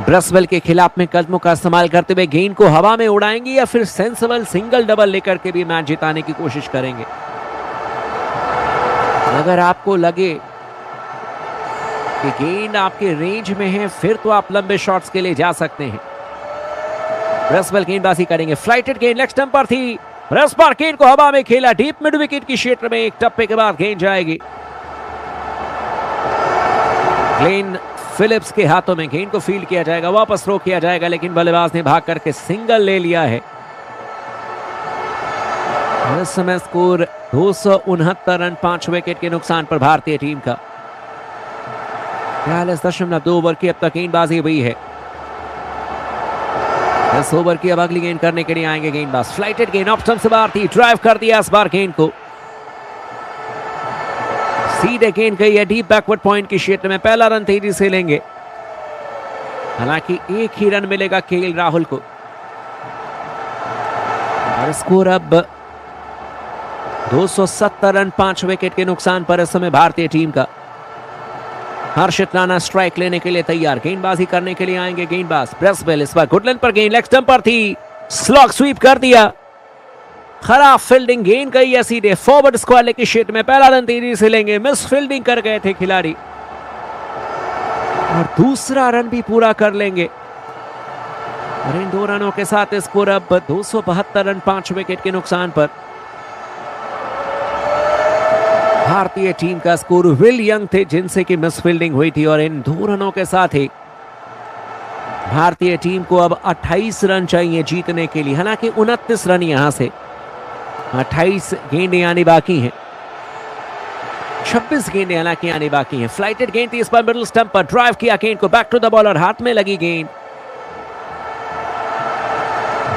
ब्रेसवेल के खिलाफ में कदमों का इस्तेमाल करते हुए गेंद को हवा में उड़ाएंगे या फिर सेंसिबल सिंगल डबल लेकर के भी मैच जिताने की कोशिश करेंगे। अगर आपको लगे कि गेंद आपके रेंज में है, फिर तो आप लंबे शॉट्स के लिए जा सकते हैं। ब्रेसवेल गेंदबाजी करेंगे। फ्लाइटेड गेंद लेग स्टंप पर थी, रसपार गेंद को हवा में खेला डीप मिड विकेट के क्षेत्र में। एक टप्पे के बाद गेंद जाएगी ग्लेन फिलिप्स के हाथों में। गेंद को फील्ड किया जाएगा, वापस थ्रो किया जाएगा, लेकिन बल्लेबाज ने भाग करके सिंगल ले लिया है। इस समय स्कोर 269 रन 5 विकेट के नुकसान पर भारतीय टीम का। 42.2 ओवर की अब तक गेंदबाजी हुई है। इस ओवर की अब अगली गेंद करने के लिए आएंगे गेंदबाज। फ्लाइटेड गेंद ऑफ स्टंप से बाहर थी, ड्राइव कर दिया इस बार गेंद को, सीधे गेंद गई है डीप बैकवर्ड पॉइंट के क्षेत्र में। पहला रन तेजी से लेंगे हालांकि एक ही रन मिलेगा केएल राहुल को और स्कोर अब 270 रन 5 विकेट के नुकसान पर इस समय भारतीय टीम का। हर्षित राणा स्ट्राइक लेने के लिए तैयार, गेंदबाजी करने के लिए आएंगे गेंदबाज ब्रेसवेल। इस बार गुडलैंड पर गेंद लेग स्टंप पर थी, स्लॉग स्वीप कर दिया, खराब फील्डिंग, गेंद गई है सीधे फॉरवर्ड स्क्वायर की शीट में। पहला रन तेजी से लेंगे, मिस फील्डिंग कर गए थे खिलाड़ी और दूसरा रन भी पूरा कर लेंगे और इन 2 रनों के साथ स्कोर अब 272 रन 5 विकेट के नुकसान पर। भारतीय टीम का स्कोर विल यंग थे जिनसे कि मिस फील्डिंग हुई थी और इन 2 रनों के साथ ही भारतीय टीम को अब 28 रन चाहिए जीतने के लिए। हालांकि 29 रन यहां से, 28 गेंदें आनी बाकी हैं, 26 गेंदें हालांकि आनी बाकी हैं। फ्लाइटेड गेंद थी, इस पर मिडिल स्टंप पर ड्राइव किया गेंद को, बैक टू द बॉलर, हाथ में लगी गेंद,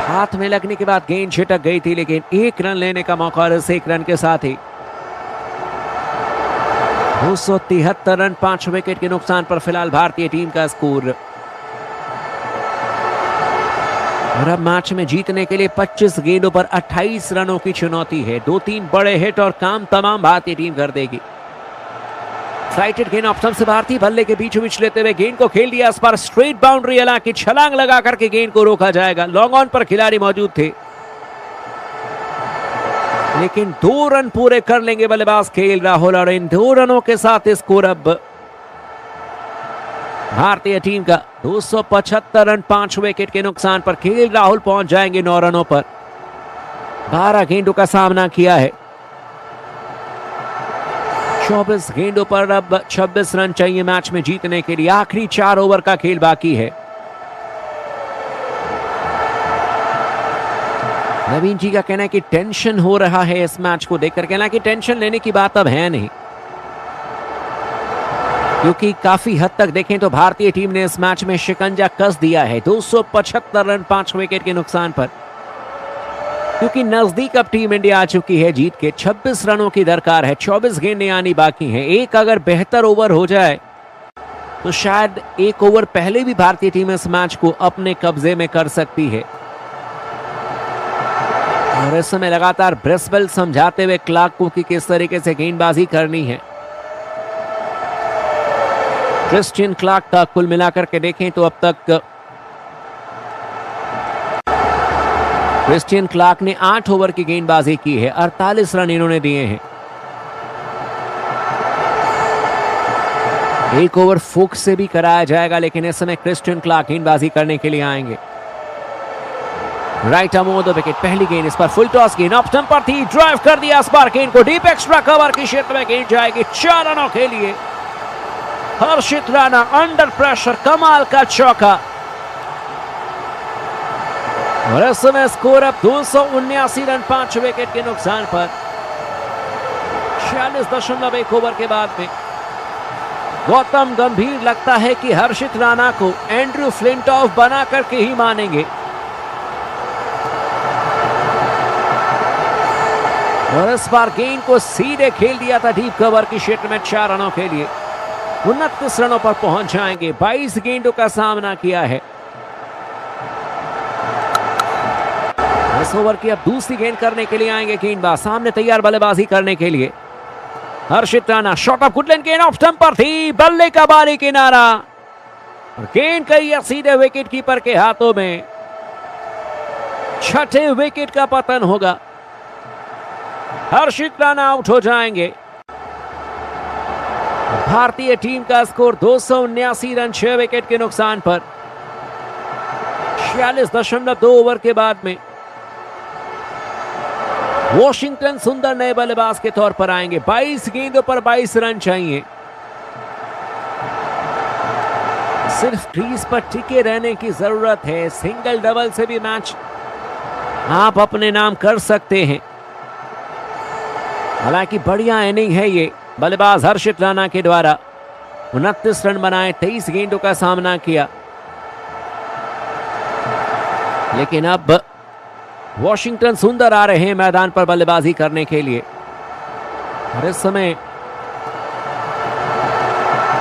हाथ में लगने के बाद गेंद छिटक गई थी लेकिन 1 रन लेने का मौका और इस 1 रन के साथ ही 273 रन 5 विकेट के नुकसान पर फिलहाल भारतीय टीम का स्कोर। और अब मैच में जीतने के लिए 25 गेंदों पर 28 रनों की चुनौती है। 2-3 बड़े हिट और काम तमाम भारतीय टीम कर देगी। फ्लाइटेड गेंद ऑप्शन से भारतीय बल्ले के बीचों बीच लेते हुए गेंद को खेल दिया, इस पर स्ट्रेट बाउंड्री, हालांकि छलांग लगा करके गेंद को रोका जाएगा। लॉन्ग ऑन पर खिलाड़ी मौजूद थे लेकिन 2 रन पूरे कर लेंगे बल्लेबाज केएल राहुल और इन 2 रनों के साथ स्कोर अब भारतीय टीम का 275 रन 5 विकेट के नुकसान पर। केएल राहुल पहुंच जाएंगे 9 रनों पर। 12 गेंदों का सामना किया है, 24 गेंदों पर अब 26 रन चाहिए मैच में जीतने के लिए। आखिरी 4 ओवर का खेल बाकी है। नवीन जी का कहना है कि टेंशन हो रहा है इस मैच को देखकर। कहना कि टेंशन लेने की बात अब है नहीं, क्योंकि काफी हद तक देखें तो भारतीय टीम ने इस मैच में शिकंजा कस दिया है 275 रन 5 विकेट के नुकसान पर। क्योंकि नजदीक अब टीम इंडिया आ चुकी है जीत के। 26 रनों की दरकार है, 24 गेंदें आनी बाकी हैं। एक अगर बेहतर ओवर हो जाए तो शायद 1 ओवर पहले भी भारतीय टीम इस मैच को अपने कब्जे में कर सकती है। और इस समय लगातार ब्रेसवेल समझाते हुए क्लार्क को कि किस तरीके से गेंदबाजी करनी है। क्रिस्टियन क्लार्क का कुल मिलाकर के देखें तो अब तक क्रिस्टियन क्लार्क ने 8 ओवर की गेंदबाजी की है, 48 रन इन्होंने दिए हैं। 1 ओवर फुक से भी कराया जाएगा लेकिन इस समय क्रिस्टियन क्लार्क गेंदबाजी करने के लिए आएंगे। Right arm over the wicket, पहली गेंद, इस पर फुल टॉस, गेंद ऑफ स्टंप पर थी, ड्राइव कर दिया इस बार गेंद को, डीप एक्स्ट्रा कवर की क्षेत्र में गेंद जाएगी 4 रनों के लिए। हर्षित राणा अंडर प्रेशर, कमाल का चौका और इस समय स्कोर अब 279 रन 5 विकेट के नुकसान पर। 46.1 ओवर के बाद में गौतम गंभीर लगता है कि हर्षित राणा को एंड्रू फ्लिंटॉफ बना करके ही मानेंगे और इस बार गेंद को सीधे खेल दिया था डीप कवर की क्षेत्र में 4 रनों के लिए। 29 रनों पर पहुंच जाएंगे। 22 गेंदों का सामना किया है। इस ओवर की अब दूसरी गेंद करने के लिए आएंगे गेंदबाज, सामने तैयार बल्लेबाजी करने के लिए हर्षित राणा। शॉट ऑफ गुडलैंड, गेंद ऑफ स्टंप पर थी, बल्ले का बारी किनारा और गेंद गई है सीधे विकेट कीपर के हाथों में। 6ठे विकेट का पतन होगा, हर्षित राणा आउट हो जाएंगे। भारतीय टीम का स्कोर 279 रन 6 विकेट के नुकसान पर। 46.2 ओवर के बाद में वॉशिंगटन सुंदर नए बल्लेबाज के तौर पर आएंगे। 22 गेंदों पर 22 रन चाहिए। सिर्फ क्रीज पर टिके रहने की जरूरत है। सिंगल डबल से भी मैच आप अपने नाम कर सकते हैं। हालांकि बढ़िया इनिंग है ये बल्लेबाज हर्षित राणा के द्वारा। 29 रन बनाए, 23 गेंदों का सामना किया, लेकिन अब वॉशिंगटन सुंदर आ रहे हैं मैदान पर बल्लेबाजी करने के लिए और इस समय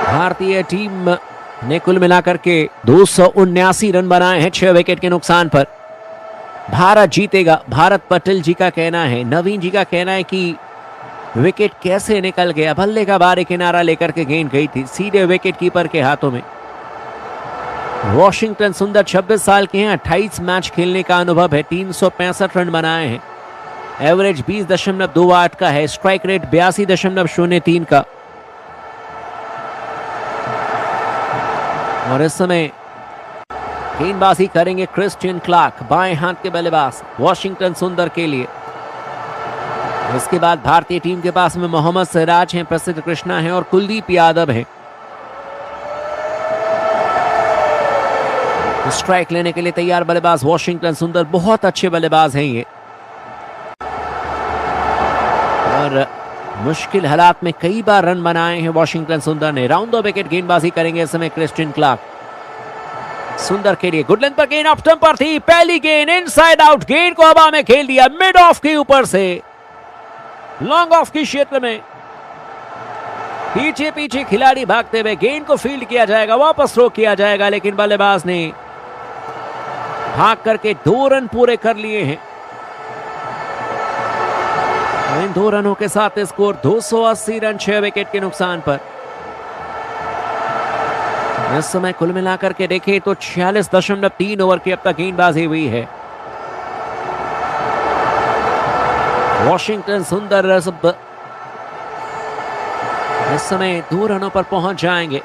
भारतीय टीम ने कुल मिलाकर के 279 रन बनाए हैं 6 विकेट के नुकसान पर। भारत जीतेगा, भारत पटेल जी का कहना है। नवीन जी का कहना है कि विकेट कैसे निकल गया, बल्ले का बाहरी किनारा लेकर के गेंद गई थी सीधे विकेट कीपर के हाथों में। वॉशिंगटन सुंदर 26 साल के हैं, 28 मैच खेलने का अनुभव है, 365 रन बनाए हैं, एवरेज 20.28 का है, स्ट्राइक रेट 82.03 का। और इस समय गेंदबाजी करेंगे क्रिस्टियन क्लार्क, बाएं हाथ के बल्लेबाज वॉशिंगटन सुंदर के लिए। इसके बाद भारतीय टीम के पास में मोहम्मद सिराज हैं, प्रसिद्ध कृष्णा हैं और कुलदीप यादव हैं। स्ट्राइक लेने के लिए तैयार बल्लेबाज वॉशिंगटन सुंदर, बहुत अच्छे बल्लेबाज हैं ये और मुश्किल हालात में कई बार रन बनाए हैं वॉशिंगटन सुंदर ने। राउंड द विकेट गेंदबाजी करेंगे इस समय क्रिस्टियन क्लार्क। सुंदर के लिए गुड लेंथ पर गेंद ऑफ स्टंप पर थी, पहली गेंद इनसाइड आउट, गेंद को हवा में खेल दिया मिड ऑफ के ऊपर से, लॉन्ग ऑफ के क्षेत्र में। पीछे पीछे खिलाड़ी भागते हुए गेंद को फील्ड किया जाएगा, वापस थ्रो किया जाएगा, लेकिन बल्लेबाज ने भाग करके 2 रन पूरे कर लिए हैं। इन 2 रनों के साथ स्कोर 280 रन 6 विकेट के नुकसान पर। इस समय कुल मिलाकर के देखें तो 46.3 ओवर की अब तक गेंदबाजी हुई है। वॉशिंगटन सुंदर इस समय 2 रनों पर पहुंच जाएंगे।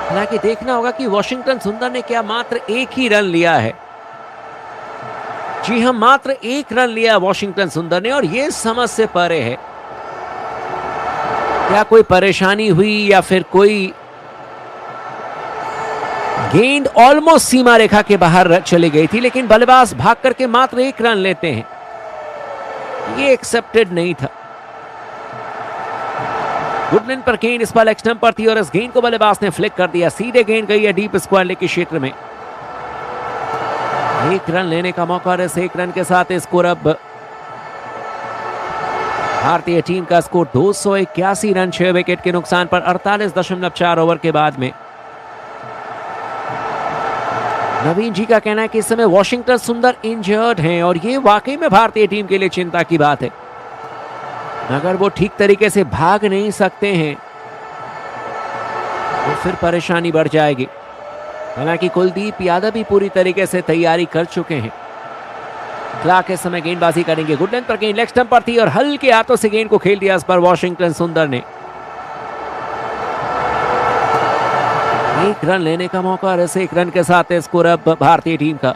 हालांकि देखना होगा कि वॉशिंगटन सुंदर ने क्या मात्र 1 ही रन लिया है। जी हां, मात्र 1 रन लिया वॉशिंगटन सुंदर ने और यह समझ से परे है। क्या कोई परेशानी हुई या फिर कोई गेंद ऑलमोस्ट सीमा रेखा के बाहर चली गई थी, लेकिन बल्लेबाज भाग करके मात्र 1 रन लेते हैं, ये एक्सेप्टेड नहीं था। गुडलैंड पर गेंद इस बार लेग स्टंप पर थी और इस गेंद को बल्लेबाज ने फ्लिक कर दिया, सीधे गेंद गई है डीप स्क्वायर लेग के क्षेत्र में। 1 रन लेने का मौका और इस 1 रन के साथ स्कोर अब भारतीय टीम का स्कोर 281 रन 6 विकेट के नुकसान पर 48.4 ओवर के बाद में। नवीन जी का कहना है कि इस समय वॉशिंगटन सुंदर इंजर्ड हैं और ये वाकई में भारतीय टीम के लिए चिंता की बात है। अगर वो ठीक तरीके से भाग नहीं सकते हैं तो फिर परेशानी बढ़ जाएगी। हालांकि कुलदीप यादव भी पूरी तरीके से तैयारी कर चुके हैं। क्लार्क इस समय गेंदबाजी करेंगे, गुड लेंथ पर गेंद लेग स्टंप पर थी और हल्के हाथों से गेंद को खेल दिया इस पर वॉशिंगटन सुंदर ने। 1 रन लेने का मौका और इस 1 रन के साथ स्कोर अब भारतीय टीम का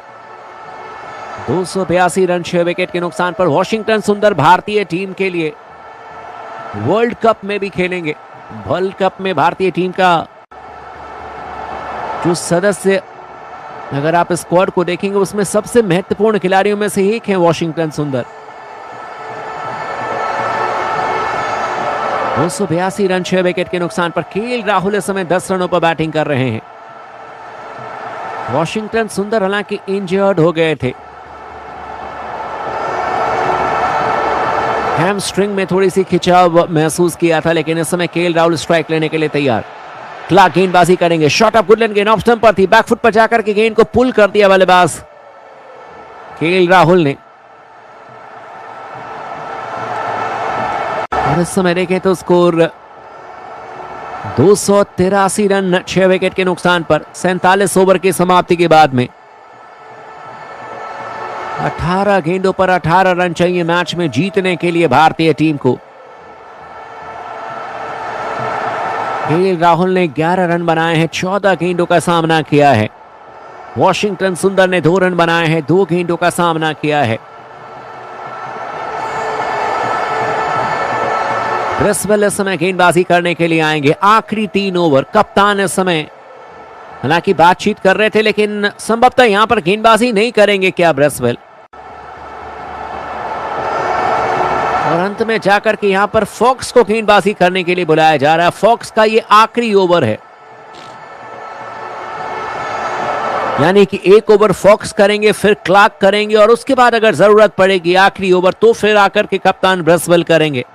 282 रन 6 विकेट के नुकसान पर। वॉशिंगटन सुंदर भारतीय टीम के लिए वर्ल्ड कप में भी खेलेंगे। वर्ल्ड कप में भारतीय टीम का जो सदस्य, अगर आप स्क्वाड को देखेंगे, उसमें सबसे महत्वपूर्ण खिलाड़ियों में से एक है वॉशिंगटन सुंदर। 282 रन 6 विकेट के नुकसान पर केएल राहुल इस समय 10 रनों पर बैटिंग कर रहे हैं। वॉशिंगटन सुंदर हालांकि इंजर्ड हो गए थे, हैमस्ट्रिंग में थोड़ी सी खिंचाव महसूस किया था, लेकिन इस समय केएल राहुल स्ट्राइक लेने के लिए तैयार। क्लार्क गेंदबाजी करेंगे, शॉट ऑफ गुडलैंड, गेंद ऑफ स्टंप पर थी, बैकफुट पर जाकर के गेंद को पुल कर दिया बल्लेबाज केएल राहुल ने। और इस समय देखें तो स्कोर 283 रन 6 विकेट के नुकसान पर 47 ओवर की समाप्ति के बाद में। 18 गेंदों पर 18 रन चाहिए मैच में जीतने के लिए भारतीय टीम को। केएल राहुल ने 11 रन बनाए हैं, 14 गेंदों का सामना किया है। वॉशिंगटन सुंदर ने 2 रन बनाए हैं, 2 गेंदों का सामना किया है। ब्रेसवेल इस समय गेंदबाजी करने के लिए आएंगे, आखिरी 3 ओवर। कप्तान इस समय हालांकि बातचीत कर रहे थे, लेकिन संभवतः यहां पर गेंदबाजी नहीं करेंगे क्या ब्रेसवेल। और अंत में जाकर के यहां पर फॉक्स को गेंदबाजी करने के लिए बुलाया जा रहा है। फॉक्स का ये आखिरी ओवर है, यानी कि 1 ओवर फॉक्स करेंगे, फिर क्लार्क करेंगे और उसके बाद अगर जरूरत पड़ेगी आखिरी ओवर तो फिर आकर के कप्तान ब्रेसवेल करेंगे।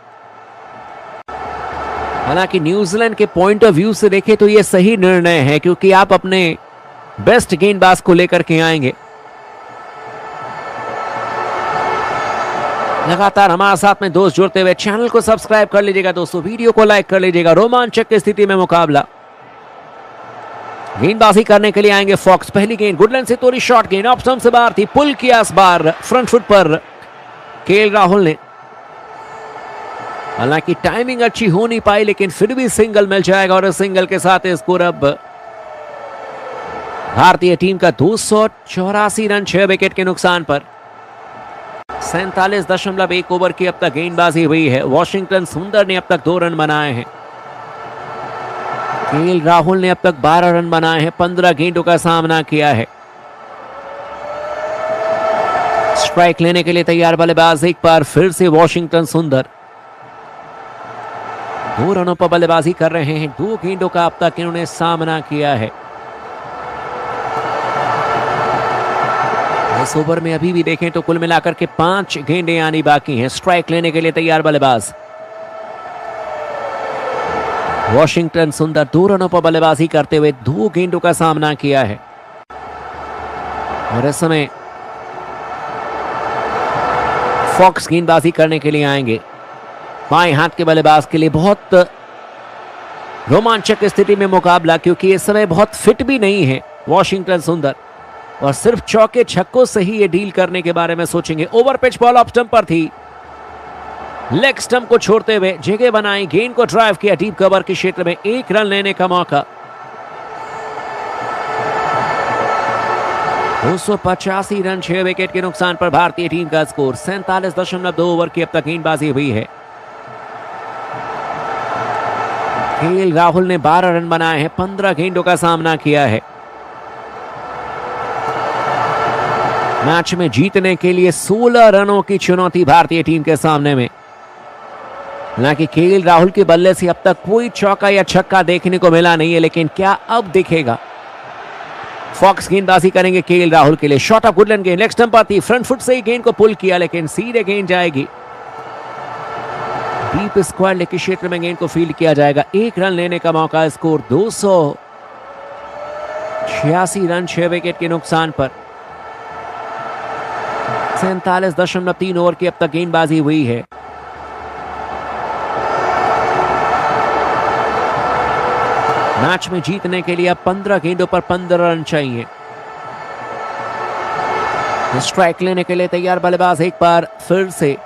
हालांकि न्यूजीलैंड के पॉइंट ऑफ व्यू से देखें तो यह सही निर्णय है, क्योंकि आप अपने बेस्ट गेंदबाज को लेकर के आएंगे। लगातार हमारे साथ में दोस्त जुड़ते हुए चैनल को सब्सक्राइब कर लीजिएगा दोस्तों, वीडियो को लाइक कर लीजिएगा। रोमांचक की स्थिति में मुकाबला। गेंदबाजी करने के लिए आएंगे फॉक्स। पहली गेंद गुडलैंड से तोड़ी, शॉट गेंद ऑफ स्टंप से बाहर थी, पुल किया इस बार फ्रंट फुट पर केएल राहुल ने। हालांकि टाइमिंग अच्छी हो नहीं पाई, लेकिन फिर भी सिंगल मिल जाएगा और इस सिंगल के साथ स्कोर अब भारतीय टीम का 284 रन 6 विकेट के नुकसान पर। 47.1 ओवर की अब तक गेंदबाजी हुई है। वॉशिंगटन सुंदर ने अब तक 2 रन बनाए हैं। केएल राहुल ने अब तक 12 रन बनाए हैं, 15 गेंदों का सामना किया है। स्ट्राइक लेने के लिए तैयार बल्लेबाज एक बार फिर से वॉशिंगटन सुंदर। 2 रनों पर बल्लेबाजी कर रहे हैं। 2 गेंदों का अब तक इन्होंने सामना किया है। इस ओवर में अभी भी देखें तो कुल मिलाकर के 5 गेंदें आनी बाकी हैं। स्ट्राइक लेने के लिए तैयार बल्लेबाज वॉशिंगटन सुंदर 2 रनों पर बल्लेबाजी करते हुए 2 गेंदों का सामना किया है। और इस समय फॉक्स गेंदबाजी करने के लिए आएंगे। बाएं हाथ के बल्लेबाज के लिए बहुत रोमांचक स्थिति में मुकाबला, क्योंकि इस समय बहुत फिट भी नहीं है वॉशिंगटन सुंदर और सिर्फ चौके छक्कों से ही ये डील करने के बारे में सोचेंगे। Over pitch ball off stump पर थी, लेग स्टंप को छोड़ते हुए जगह बनाई, गेंद को ड्राइव किया डीप कवर के क्षेत्र में, 1 रन लेने का मौका। 285 रन 6 विकेट के नुकसान पर भारतीय टीम का स्कोर। 47.2 ओवर की अब तक गेंदबाजी हुई है। केएल राहुल ने 12 रन बनाए हैं, 15 गेंदों का सामना किया है। मैच में जीतने के लिए 16 रनों की चुनौती भारतीय टीम के सामने में। हालांकि केएल राहुल के बल्ले से अब तक कोई चौका या छक्का देखने को मिला नहीं है, लेकिन क्या अब दिखेगा। फॉक्स गेंदबाजी करेंगे केएल राहुल के लिए। शॉट ऑफ गुडलैंड गेंद लेग स्टंप पर थी, फ्रंट फुट से ही गेंद को पुल किया, लेकिन सीधे गेंद जाएगी डीप स्क्वायर लेग के क्षेत्र में, गेंद को फील्ड किया जाएगा। 1 रन लेने का मौका। स्कोर 286 रन 6 विकेट के नुकसान पर। 47.3 ओवर की अब तक गेंदबाजी हुई है। मैच में जीतने के लिए अब 15 गेंदों पर 15 रन चाहिए। स्ट्राइक लेने के लिए तैयार बल्लेबाज एक बार फिर से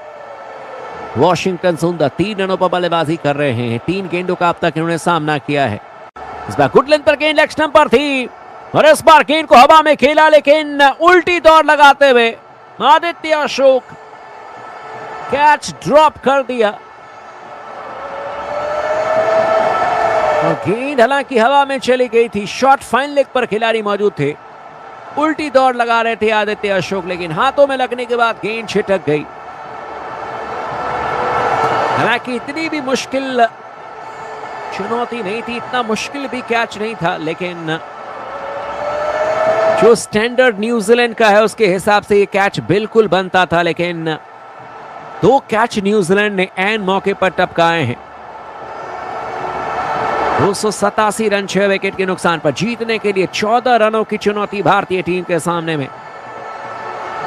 वॉशिंगटन सुंदर 3 रनों पर बल्लेबाजी कर रहे हैं। 3 गेंदों का अब तक इन्होंने सामना किया है। इस बार गुडलैंड पर गेंद लेग स्टंप पर थी और इस बार गेंद को हवा में खेला, लेकिन उल्टी दौड़ लगाते हुए आदित्य अशोक कैच ड्रॉप कर दिया और गेंद हालांकि हवा में चली गई थी। शॉट फाइन लेग पर खिलाड़ी मौजूद थे, उल्टी दौड़ लगा रहे थे आदित्य अशोक, लेकिन हाथों में लगने के बाद गेंद छिटक गई। हालांकि इतनी भी मुश्किल चुनौती नहीं थी, इतना मुश्किल भी कैच नहीं था, लेकिन जो स्टैंडर्ड न्यूजीलैंड का है उसके हिसाब से ये कैच बिल्कुल बनता था, लेकिन 2 कैच न्यूजीलैंड ने ऐन मौके पर टपकाए हैं। 287 रन 6 विकेट के नुकसान पर जीतने के लिए 14 रनों की चुनौती भारतीय टीम के सामने में।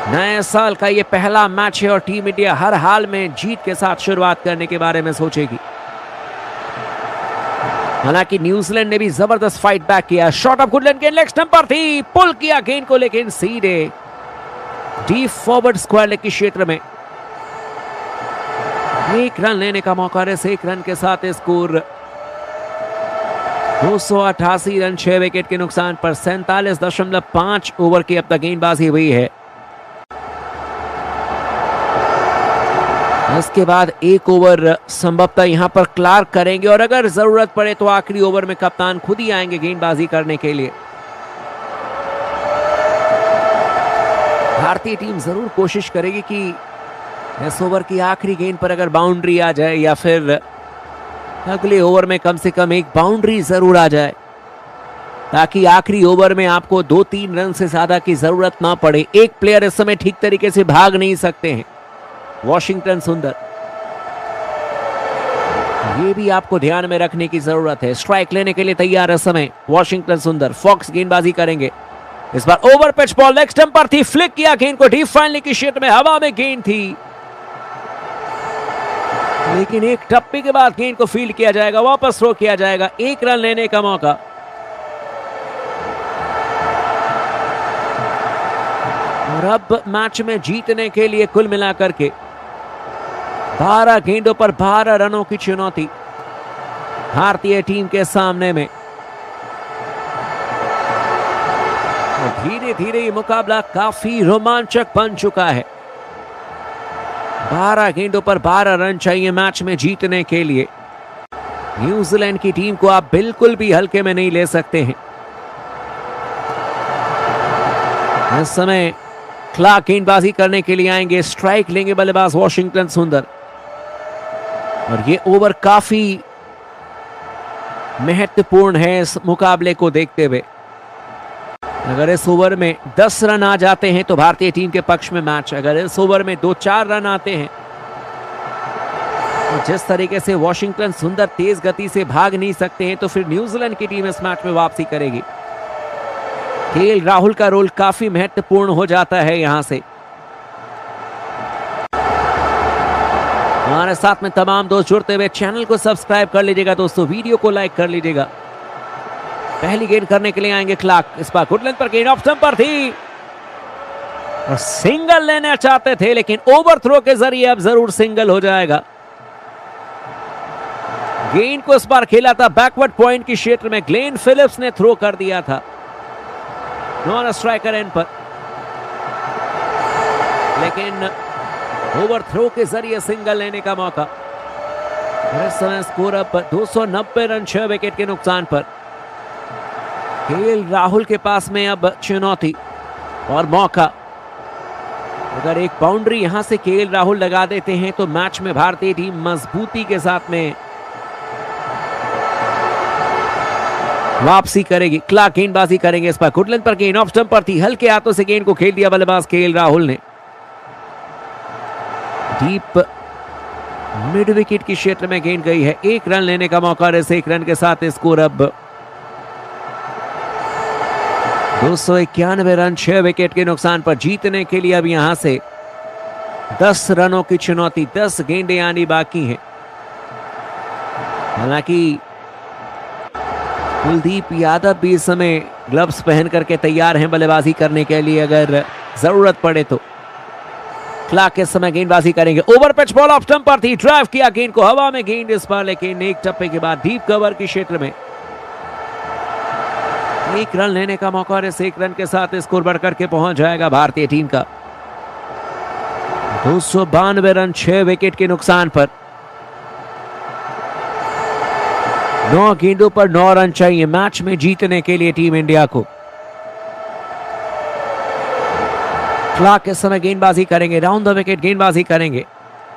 नए साल का ये पहला मैच है और टीम इंडिया हर हाल में जीत के साथ शुरुआत करने के बारे में सोचेगी। हालांकि न्यूजीलैंड ने भी जबरदस्त फाइट बैक किया। शॉट ऑफ गुडलैंड गेंद लेग स्टंप पर थी, पुल किया गेंद को, लेकिन सीधे डीप फॉरवर्ड स्क्वायर लेग के क्षेत्र में। 1 रन लेने का मौका। 1 रन के साथ स्कोर 288 रन 6 विकेट के नुकसान पर। 47.5 ओवर की अब तक गेंदबाजी हुई है। इसके बाद 1 ओवर संभवतः यहां पर क्लार्क करेंगे और अगर जरूरत पड़े तो आखिरी ओवर में कप्तान खुद ही आएंगे गेंदबाजी करने के लिए। भारतीय टीम जरूर कोशिश करेगी कि इस ओवर की आखिरी गेंद पर अगर बाउंड्री आ जाए या फिर अगले ओवर में कम से कम एक बाउंड्री जरूर आ जाए, ताकि आखिरी ओवर में आपको 2-3 रन से ज्यादा की जरूरत ना पड़े। एक प्लेयर इस समय ठीक तरीके से भाग नहीं सकते हैं, वॉशिंगटन सुंदर। ये भी आपको ध्यान में रखने की जरूरत है। स्ट्राइक लेने के लिए तैयार है समय वॉशिंगटन सुंदर। फॉक्स गेंदबाजी करेंगे इस बार। Over pitch ball leg stump पर थी, फ्लिक किया गेंद को डीप फाइनल की क्षेत्र में, हवा में गेंद थी लेकिन एक टप्पी के बाद गेंद को फील्ड किया जाएगा, वापस थ्रो किया जाएगा। 1 रन लेने का मौका। और अब मैच में जीतने के लिए कुल मिलाकर के 12 गेंदों पर 12 रनों की चुनौती भारतीय टीम के सामने में। धीरे धीरे ये मुकाबला काफी रोमांचक बन चुका है। 12 गेंदों पर 12 रन चाहिए मैच में जीतने के लिए। न्यूजीलैंड की टीम को आप बिल्कुल भी हल्के में नहीं ले सकते हैं। इस समय क्लार्क गेंदबाजी करने के लिए आएंगे। स्ट्राइक लेंगे बल्लेबाज वॉशिंगटन सुंदर। और ये ओवर काफी महत्वपूर्ण है इस मुकाबले को देखते हुए। अगर इस ओवर में 10 रन आ जाते हैं तो भारतीय टीम के पक्ष में मैच। अगर इस ओवर में 2-4 रन आते हैं तो जिस तरीके से वॉशिंगटन सुंदर तेज गति से भाग नहीं सकते हैं तो फिर न्यूजीलैंड की टीम इस मैच में वापसी करेगी। केएल राहुल का रोल काफी महत्वपूर्ण हो जाता है यहां से। हमारे साथ में तमाम दोस्त जुड़ते हुए चैनल को सब्सक्राइब कर लीजिएगा दोस्तों, वीडियो को लाइक कर लीजिएगा। पहली गेंद करने के लिए आएंगे क्लार्क। इस बार गुड लेंथ पर गेंद ऑफ स्टंप पर थी और सिंगल लेना चाहते थे लेकिन ओवर थ्रो के जरिए अब जरूर सिंगल हो जाएगा। गेंद को इस बार खेला था बैकवर्ड पॉइंट की क्षेत्र में, ग्लेन फिलिप्स ने थ्रो कर दिया था नॉन स्ट्राइकर एंड पर, लेकिन ओवर थ्रो के जरिए सिंगल लेने का मौका। इस समय स्कोर अब 290 रन 6 विकेट के नुकसान पर। केएल राहुल के पास में अब चुनौती और मौका। अगर एक बाउंड्री यहां से केएल राहुल लगा देते हैं तो मैच में भारतीय टीम मजबूती के साथ में वापसी करेगी। क्लार्क गेंदबाजी करेंगे इस पर। गुड लेंथ पर गेंद ऑफ स्टंप पर थी, हल्के हाथों से गेंद को खेल दिया बल्लेबाज केएल राहुल ने। डीप मिड विकेट की क्षेत्र में गेंद गई है। 1 रन लेने का मौका। इस 1 रन के साथ स्कोर अब 291 रन 6 विकेट के नुकसान पर। जीतने के लिए अब यहां से 10 रनों की चुनौती, 10 गेंदें आनी बाकी हैं। हालांकि कुलदीप यादव भी इस समय ग्लव्स पहन करके तैयार हैं बल्लेबाजी करने के लिए अगर जरूरत पड़े तो। क्लार्क इस समय गेंदबाजी करेंगे। Over pitch ball off stump पर थी, ड्राइव किया गेंद को, हवा में गेंद इस पर, लेकिन एक टप्पे के बाद डीप कवर की क्षेत्र में 1 रन लेने का मौका। और इस 1 रन के साथ स्कोर बढ़कर के पहुंच जाएगा भारतीय टीम का 292 रन 6 विकेट के नुकसान पर। 9 गेंदों पर 9 रन चाहिए मैच में जीतने के लिए टीम इंडिया को। क्लार्क इस समय गेंदबाजी करेंगे, राउंड द विकेट गेंदबाजी करेंगे,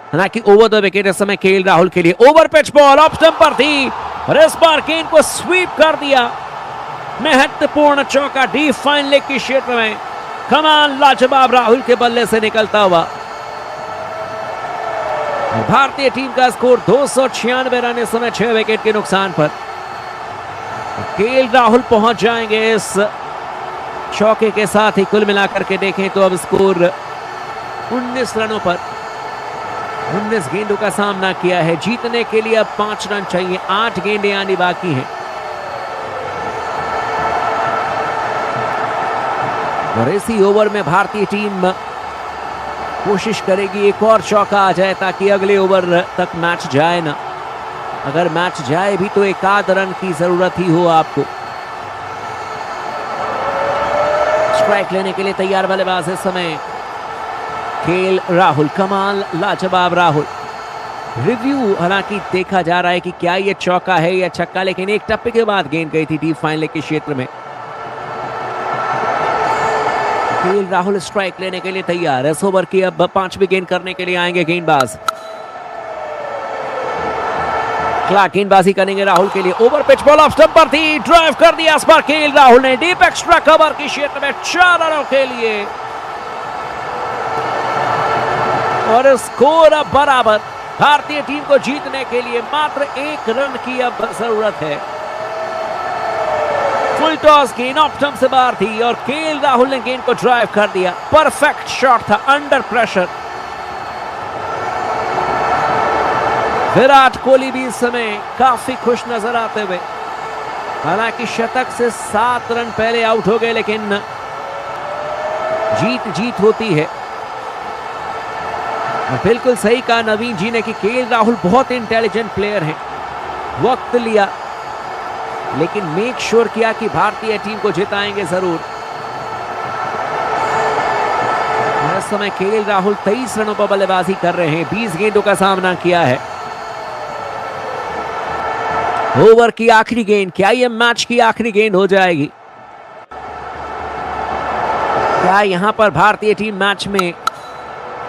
हालांकि ओवर द विकेट इस समय केएल राहुल के लिए। Over pitch ball off stump पर थी और इस बार गेंद को स्वीप कर दिया। महत्वपूर्ण चौका डीप फाइन लेग की क्षेत्र में, कमाल लाजवाब राहुल के बल्ले से निकलता हुआ। भारतीय टीम का स्कोर 296 रन इस समय 6 विकेट के नुकसान पर। केएल राहुल पहुंच जाएंगे इस चौके के साथ ही। कुल मिलाकर के देखें तो अब स्कोर 19 रनों पर 19 गेंदों का सामना किया है। जीतने के लिए अब 5 रन चाहिए, 8 गेंदें आनी बाकी हैं। और इसी ओवर में भारतीय टीम कोशिश करेगी एक और चौका आ जाए ताकि अगले ओवर तक मैच जाए ना। अगर मैच जाए भी तो 1 आध रन की जरूरत ही हो आपको। स्ट्राइक लेने के लिए तैयार बल्लेबाज इस समय केएल राहुल, कमाल लाजवाब राहुल। रिव्यू हालांकि देखा जा रहा है कि क्या ये चौका है या छक्का, लेकिन एक टप्पे के बाद गेंद गई थी डीप फाइन लेग के क्षेत्र में। केएल राहुल स्ट्राइक लेने के लिए तैयार है। इस ओवर की अब 5वीं गेंद करने के लिए आएंगे गेंदबाज। क्लार्क गेंदबाजी करेंगे राहुल के लिए। Over pitch ball off stump पर थी, ड्राइव कर दिया इस बार केएल राहुल ने डीप एक्स्ट्रा कवर की क्षेत्र में 4 रनों के लिए। और स्कोर अब बराबर भारतीय टीम को जीतने के लिए मात्र 1 रन की अब जरूरत है। फुल टॉस गेंद ऑफ स्टंप से बाहर थी और केएल राहुल ने गेंद को ड्राइव कर दिया। परफेक्ट शॉट था अंडर प्रेशर। विराट कोहली भी इस समय काफी खुश नजर आते हुए, हालांकि शतक से 7 रन पहले आउट हो गए, लेकिन जीत होती है। और बिल्कुल सही कहा नवीन जी ने कि केएल राहुल बहुत इंटेलिजेंट प्लेयर हैं। वक्त लिया लेकिन मेक श्योर किया कि भारतीय टीम को जिताएंगे जरूर। इस समय केएल राहुल 23 रनों पर बल्लेबाजी कर रहे हैं, 20 गेंदों का सामना किया है। ओवर की आखिरी गेंद, क्या यह मैच की आखिरी गेंद हो जाएगी? क्या यहां पर भारतीय टीम मैच में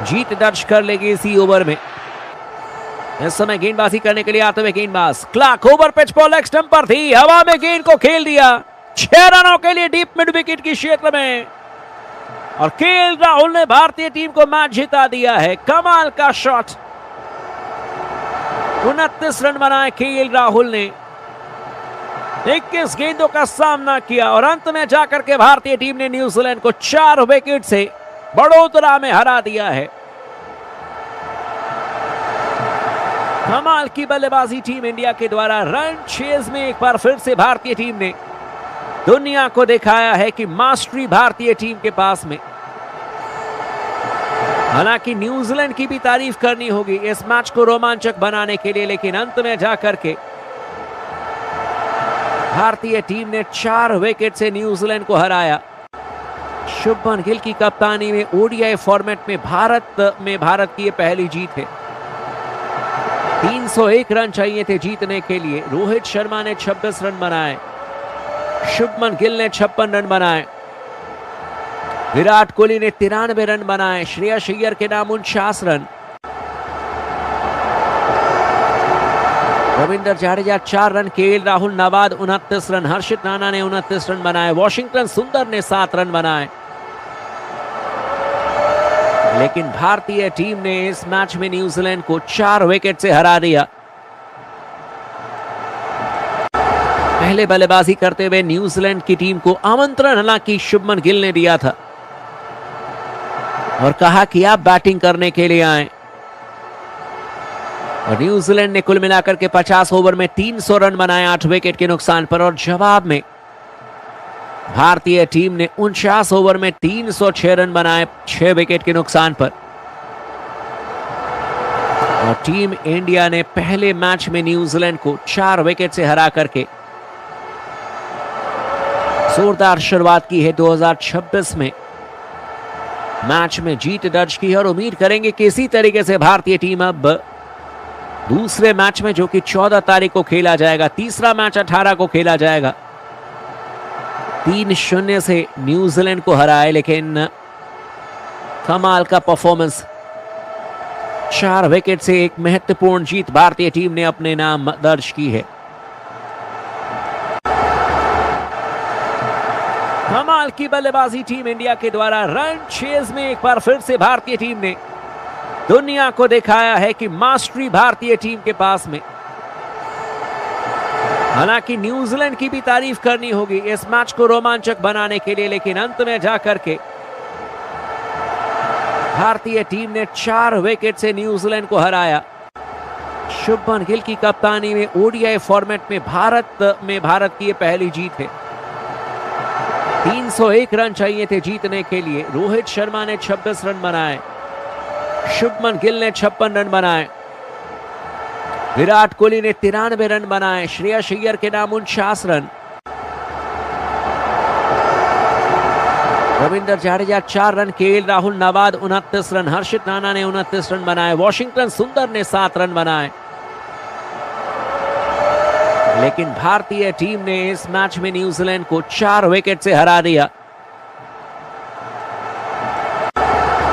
जीत दर्ज कर लेगी इसी ओवर में? इस समय गेंदबाजी करने के लिए आते हुए गेंदबाज Clarke, over pitch ball leg stump पर थी, हवा में गेंद को खेल दिया 6 रनों के लिए डीप मिड विकेट की क्षेत्र में, और केएल राहुल ने भारतीय टीम को मैच जिता दिया है। कमाल का शॉट। 29 रन बनाए केएल राहुल ने, 21 गेंदों का सामना किया और अंत में जाकर के भारतीय टीम ने न्यूजीलैंड को 4 विकेट से बड़ोदरा में हरा दिया है। कमाल की बल्लेबाजी टीम इंडिया के द्वारा। रन चेज में एक बार फिर से भारतीय टीम ने दुनिया को दिखाया है कि मास्टरी भारतीय टीम के पास में। हालांकि न्यूजीलैंड की भी तारीफ करनी होगी इस मैच को रोमांचक बनाने के लिए, लेकिन अंत में जाकर के भारतीय टीम ने 4 विकेट से न्यूजीलैंड को हराया। शुभमन गिल की कप्तानी में ओडीआई फॉर्मेट में भारत की यह पहली जीत है। 301 रन चाहिए थे जीतने के लिए। रोहित शर्मा ने 26 रन बनाए, शुभमन गिल ने 56 रन बनाए, विराट कोहली ने 93 रन बनाए, श्रेयस अय्यर के नाम 49 run, Ravindra Jadeja 4 run, KL Rahul नवाद 29 रन, हर्षित राणा ने 29 रन बनाए, वॉशिंगटन सुंदर ने 7 रन बनाए। लेकिन भारतीय टीम ने इस मैच में न्यूजीलैंड को 4 विकेट से हरा दिया। पहले बल्लेबाजी करते हुए न्यूजीलैंड की टीम को आमंत्रण हालांकि शुभमन गिल ने दिया था और कहा कि आप बैटिंग करने के लिए आए, और न्यूजीलैंड ने कुल मिलाकर के 50 ओवर में 300 रन बनाए 8 विकेट के नुकसान पर, और जवाब में भारतीय टीम ने 49 ओवर में 306 रन बनाए 6 विकेट के नुकसान पर। और टीम इंडिया ने पहले मैच में न्यूजीलैंड को 4 विकेट से हरा करके जोरदार शुरुआत की है 2026 में। मैच में जीत दर्ज की है और उम्मीद करेंगे कि इसी तरीके से भारतीय टीम अब दूसरे मैच में, जो कि 14 तारीख को खेला जाएगा, तीसरा मैच 18 को खेला जाएगा, 3-0 से न्यूजीलैंड को हराए। लेकिन कमाल का परफॉर्मेंस, 4 विकेट से एक महत्वपूर्ण जीत भारतीय टीम ने अपने नाम दर्ज की है। कमाल की बल्लेबाजी टीम इंडिया के द्वारा। रन चेज में एक बार फिर से भारतीय टीम ने दुनिया को दिखाया है कि मास्टरी भारतीय टीम के पास में। हालांकि न्यूजीलैंड की भी तारीफ करनी होगी इस मैच को रोमांचक बनाने के लिए, लेकिन अंत में जाकर के भारतीय टीम ने 4 विकेट से न्यूजीलैंड को हराया। शुभमन गिल की कप्तानी में ओडीआई फॉर्मेट में भारत की यह पहली जीत है। 301 रन चाहिए थे जीतने के लिए। रोहित शर्मा ने 26 रन बनाए, शुभमन गिल ने 56 रन बनाए, विराट कोहली ने 93 रन बनाए, श्रेयस अय्यर के नाम 49 run, Ravindra Jadeja 4 run, KL Rahul नवाद 29 रन, हर्षित राणा ने 29 रन बनाए, वॉशिंगटन सुंदर ने 7 रन बनाए। लेकिन भारतीय टीम ने इस मैच में न्यूजीलैंड को 4 विकेट से हरा दिया।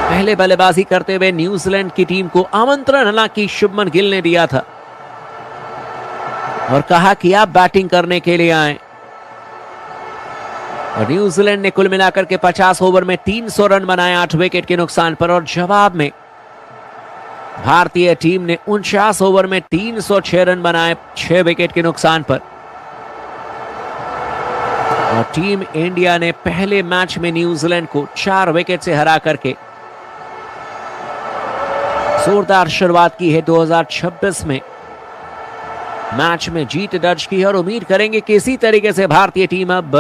पहले बल्लेबाजी करते हुए न्यूजीलैंड की टीम को आमंत्रण हालांकि शुभमन गिल ने दिया था और कहा कि आप बैटिंग करने के लिए आए, और न्यूजीलैंड ने कुल मिलाकर के 50 ओवर में 300 रन बनाए 8 विकेट के नुकसान पर, और जवाब में भारतीय टीम ने 49 ओवर में 306 रन बनाए 6 विकेट के नुकसान पर। और टीम इंडिया ने पहले मैच में न्यूजीलैंड को 4 विकेट से हरा करके जोरदार शुरुआत की है 2026 में। मैच में जीत दर्ज की है और उम्मीद करेंगे कि इसी तरीके से भारतीय टीम अब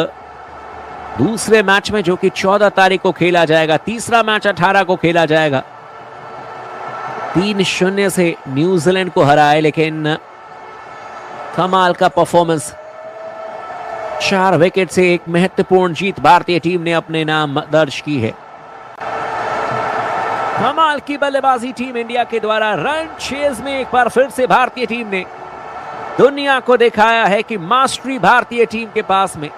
दूसरे मैच में, जो कि 14 तारीख को खेला जाएगा, तीसरा मैच 18 को खेला जाएगा, 3-0 से न्यूजीलैंड को हराए। लेकिन कमाल का परफॉर्मेंस, 4 विकेट से एक महत्वपूर्ण जीत भारतीय टीम ने अपने नाम दर्ज की है। कमाल की बल्लेबाजी टीम इंडिया के द्वारा। रन चेज में एक बार फिर से भारतीय टीम ने दुनिया को दिखाया है कि मास्टरी भारतीय टीम के पास में।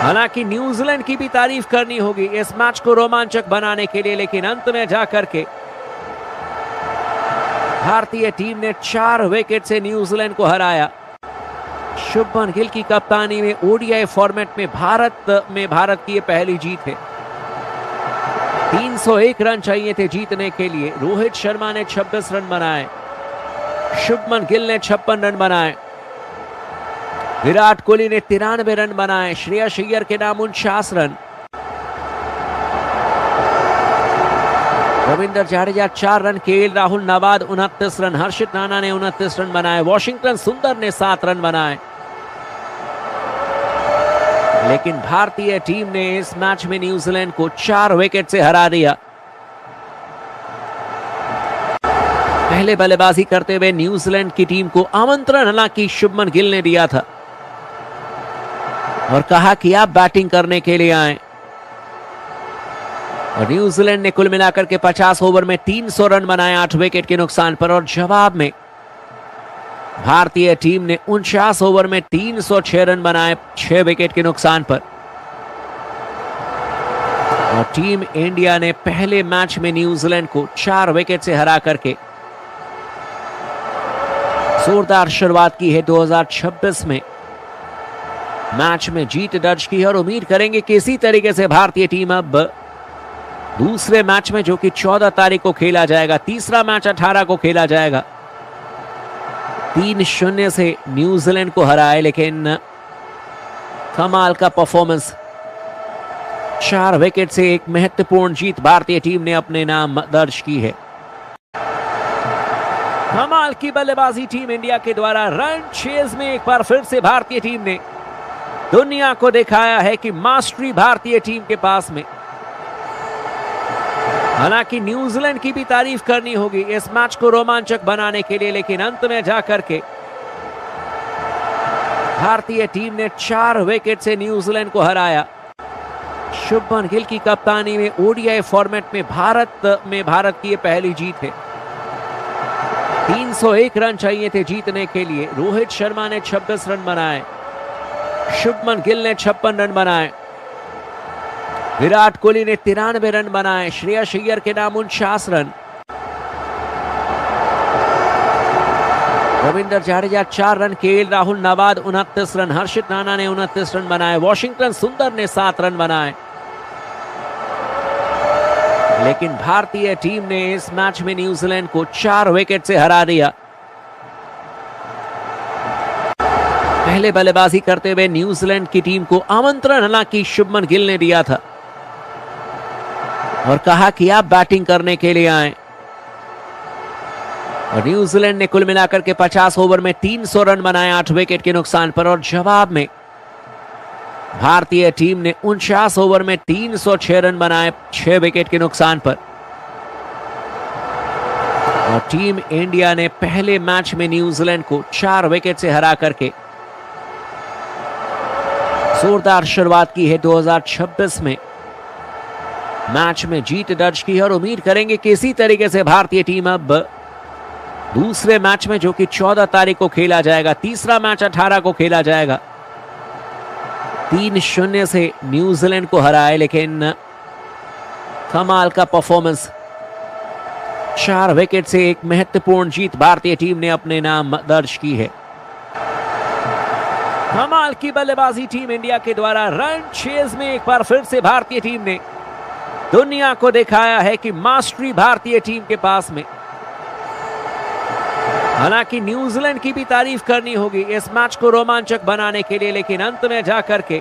हालांकि न्यूजीलैंड की भी तारीफ करनी होगी इस मैच को रोमांचक बनाने के लिए, लेकिन अंत में जाकर के भारतीय टीम ने 4 विकेट से न्यूजीलैंड को हराया। शुभमन गिल की कप्तानी में ओडीआई फॉर्मेट में भारत की ये पहली जीत है। 301 रन चाहिए थे जीतने के लिए। रोहित शर्मा ने 26 रन बनाए, शुभमन गिल ने 56 रन बनाए, विराट कोहली ने 93 रन बनाए, श्रेयस अय्यर के नाम 49 run, Ravindra Jadeja 4 run, KL Rahul नवाद 29 रन, हर्षित राणा ने 29 रन बनाए, वॉशिंगटन सुंदर ने 7 रन बनाए। लेकिन भारतीय टीम ने इस मैच में न्यूजीलैंड को 4 विकेट से हरा दिया। पहले बल्लेबाजी करते हुए न्यूजीलैंड की टीम को आमंत्रण हालांकि शुभमन गिल ने दिया था और कहा कि आप बैटिंग करने के लिए आए। और न्यूजीलैंड ने कुल मिलाकर के 50 ओवर में 300 रन बनाए 8 विकेट के नुकसान पर। और जवाब में भारतीय टीम ने 49 ओवर में 306 रन बनाए 6 विकेट के नुकसान पर। और टीम इंडिया ने पहले मैच में न्यूजीलैंड को 4 विकेट से हरा करके जोरदार शुरुआत की है 2026 में। मैच में जीत दर्ज की है और उम्मीद करेंगे कि इसी तरीके से भारतीय टीम अब दूसरे मैच में, जो कि 14 तारीख को खेला जाएगा, तीसरा मैच 18 को खेला जाएगा, 3-0 से न्यूजीलैंड को हराए। लेकिन कमाल का परफॉर्मेंस, 4 विकेट से एक महत्वपूर्ण जीत भारतीय टीम ने अपने नाम दर्ज की है। कमाल की बल्लेबाजी टीम इंडिया के द्वारा। रन चेज में एक बार फिर से भारतीय टीम ने दुनिया को दिखाया है कि मास्टरी भारतीय टीम के पास में। हालांकि न्यूजीलैंड की भी तारीफ करनी होगी इस मैच को रोमांचक बनाने के लिए, लेकिन अंत में जाकर के भारतीय टीम ने 4 विकेट से न्यूजीलैंड को हराया। शुभमन गिल की कप्तानी में ओडीआई फॉर्मेट में भारत की ये पहली जीत है। 301 रन चाहिए थे जीतने के लिए। रोहित शर्मा ने 26 रन बनाए, शुभमन गिल ने 56 रन बनाए, विराट कोहली ने 93 रन बनाए, श्रेयस अय्यर के नाम 49 run, Ravindra Jadeja 4 run, KL Rahul नवाद 29 रन, हर्षित राणा ने 29 रन बनाए, वॉशिंगटन सुंदर ने 7 रन बनाए। लेकिन भारतीय टीम ने इस मैच में न्यूजीलैंड को 4 विकेट से हरा दिया। पहले बल्लेबाजी करते हुए न्यूजीलैंड की टीम को आमंत्रण हालांकि शुभमन गिल ने दिया था और कहा कि आप बैटिंग करने के लिए आए। और न्यूजीलैंड ने कुल मिलाकर के 50 ओवर में 300 रन बनाए 8 विकेट के नुकसान पर। और जवाब में भारतीय टीम ने 49 ओवर में 306 रन बनाए 6 विकेट के नुकसान पर। और टीम इंडिया ने पहले मैच में न्यूजीलैंड को 4 विकेट से हरा करके जोरदार शुरुआत की है 2026 में। मैच में जीत दर्ज की है और उम्मीद करेंगे कि इसी तरीके से भारतीय टीम अब दूसरे मैच में, जो कि 14 तारीख को खेला जाएगा, तीसरा मैच 18 को खेला जाएगा, 3-0 से न्यूजीलैंड को हराए। लेकिन कमाल का परफॉर्मेंस, 4 विकेट से एक महत्वपूर्ण जीत भारतीय टीम ने अपने नाम दर्ज की है। कमाल की बल्लेबाजी टीम इंडिया के द्वारा। रन चेज में एक बार फिर से भारतीय टीम ने दुनिया को दिखाया है कि मास्टरी भारतीय टीम के पास में। हालांकि न्यूजीलैंड की भी तारीफ करनी होगी इस मैच को रोमांचक बनाने के लिए, लेकिन अंत में जाकर के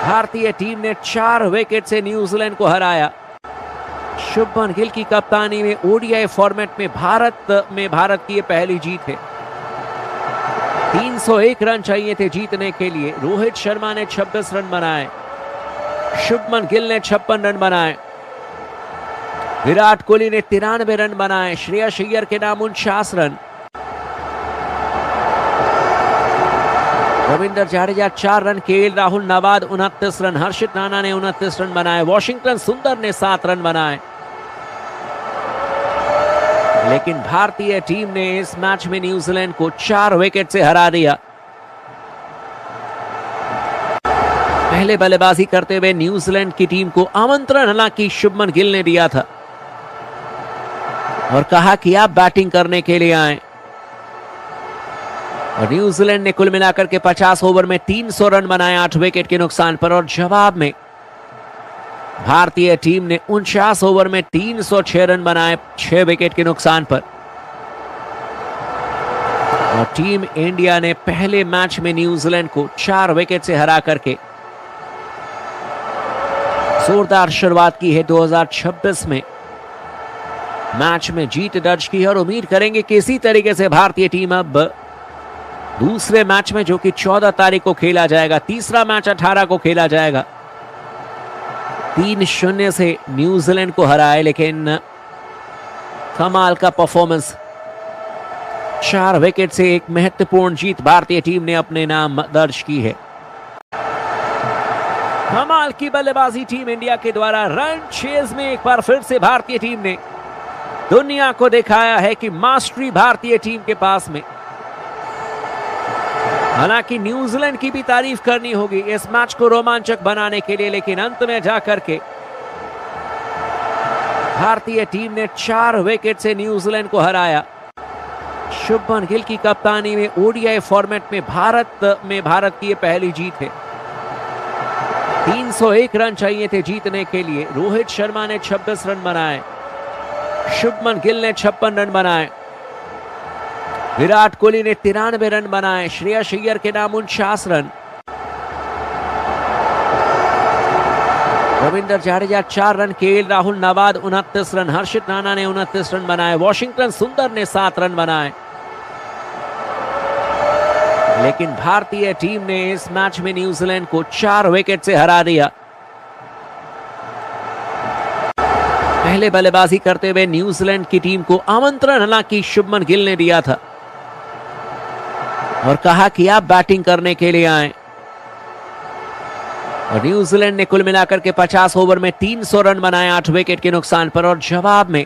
भारतीय टीम ने 4 विकेट से न्यूजीलैंड को हराया। शुभमन गिल की कप्तानी में ओडीआई फॉर्मेट में भारत की ये पहली जीत है। 301 रन चाहिए थे जीतने के लिए। रोहित शर्मा ने 26 रन बनाए, शुभमन गिल ने 56 रन बनाए, विराट कोहली ने 93 रन बनाए, श्रेयस अय्यर के नाम 49 run, Ravindra Jadeja 4 run, KL Rahul नवाद 29 रन, हर्षित राणा ने 29 रन बनाए, वॉशिंगटन सुंदर ने 7 रन बनाए। लेकिन भारतीय टीम ने इस मैच में न्यूजीलैंड को 4 विकेट से हरा दिया। पहले बल्लेबाजी करते हुए न्यूजीलैंड की टीम को आमंत्रण हालांकि शुभमन गिल ने दिया था और कहा कि आप बैटिंग करने के लिए आए। और न्यूजीलैंड ने कुल मिलाकर के 50 ओवर में 300 रन बनाए 8 विकेट के नुकसान पर। और जवाब में भारतीय टीम ने 49 ओवर में 306 रन बनाए 6 विकेट के नुकसान पर। और टीम इंडिया ने पहले मैच में न्यूजीलैंड को 4 विकेट से हरा करके जोरदार शुरुआत की है 2026 में। मैच में जीत दर्ज की है और उम्मीद करेंगे कि इसी तरीके से भारतीय टीम अब दूसरे मैच में, जो कि 14 तारीख को खेला जाएगा, तीसरा मैच 18 को खेला जाएगा, 3-0 से न्यूजीलैंड को हराए। लेकिन कमाल का परफॉर्मेंस, 4 विकेट से एक महत्वपूर्ण जीत भारतीय टीम ने अपने नाम दर्ज की है। कमाल की बल्लेबाजी टीम इंडिया के द्वारा। रन चेज में एक बार फिर से भारतीय टीम ने दुनिया को दिखाया है कि मास्टरी भारतीय टीम के पास में। हालांकि न्यूजीलैंड की भी तारीफ करनी होगी इस मैच को रोमांचक बनाने के लिए, लेकिन अंत में जाकर के भारतीय टीम ने 4 विकेट से न्यूजीलैंड को हराया। शुभमन गिल की कप्तानी में ओडीआई फॉर्मेट में भारत की ये पहली जीत है। 301 रन चाहिए थे जीतने के लिए। रोहित शर्मा ने 26 रन बनाए, शुभमन गिल ने 56 रन बनाए, विराट कोहली ने 93 रन बनाए, श्रेयस अय्यर के नाम 49 run, Ravindra Jadeja 4 run, KL Rahul नवाद 29 रन, हर्षित राणा ने 29 रन बनाए, वॉशिंगटन सुंदर ने 7 रन बनाए। लेकिन भारतीय टीम ने इस मैच में न्यूजीलैंड को 4 विकेट से हरा दिया। पहले बल्लेबाजी करते हुए न्यूजीलैंड की टीम को आमंत्रण हालांकि शुभमन गिल ने दिया था और कहा कि आप बैटिंग करने के लिए आए। और न्यूजीलैंड ने कुल मिलाकर के 50 ओवर में 300 रन बनाए 8 विकेट के नुकसान पर। और जवाब में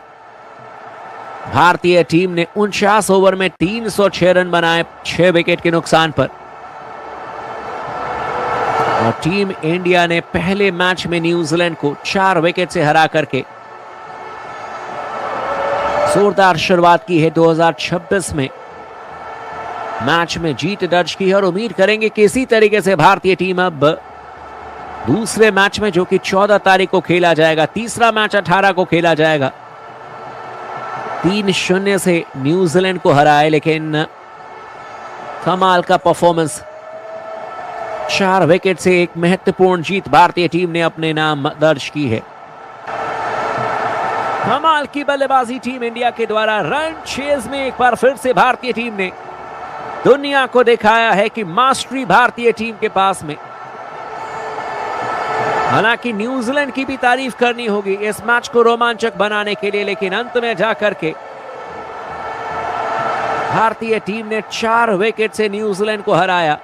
भारतीय टीम ने 49 ओवर में 306 रन बनाए 6 विकेट के नुकसान पर। और टीम इंडिया ने पहले मैच में न्यूजीलैंड को 4 विकेट से हरा करके जोरदार शुरुआत की है 2026 में। मैच में जीत दर्ज की है और उम्मीद करेंगे कि इसी तरीके से भारतीय टीम अब दूसरे मैच में, जो कि 14 तारीख को खेला जाएगा, तीसरा मैच 18 को खेला जाएगा, 3-0 से न्यूजीलैंड को हराए। लेकिन कमाल का परफॉर्मेंस, 4 विकेट से एक महत्वपूर्ण जीत भारतीय टीम ने अपने नाम दर्ज की है। कमाल की बल्लेबाजी टीम इंडिया के द्वारा। रन चेज में एक बार फिर से भारतीय टीम ने दुनिया को दिखाया है कि मास्टरी भारतीय टीम के पास में। हालांकि न्यूजीलैंड की भी तारीफ करनी होगी इस मैच को रोमांचक बनाने के लिए, लेकिन अंत में जाकर के भारतीय टीम ने 4 विकेट से न्यूजीलैंड को हराया।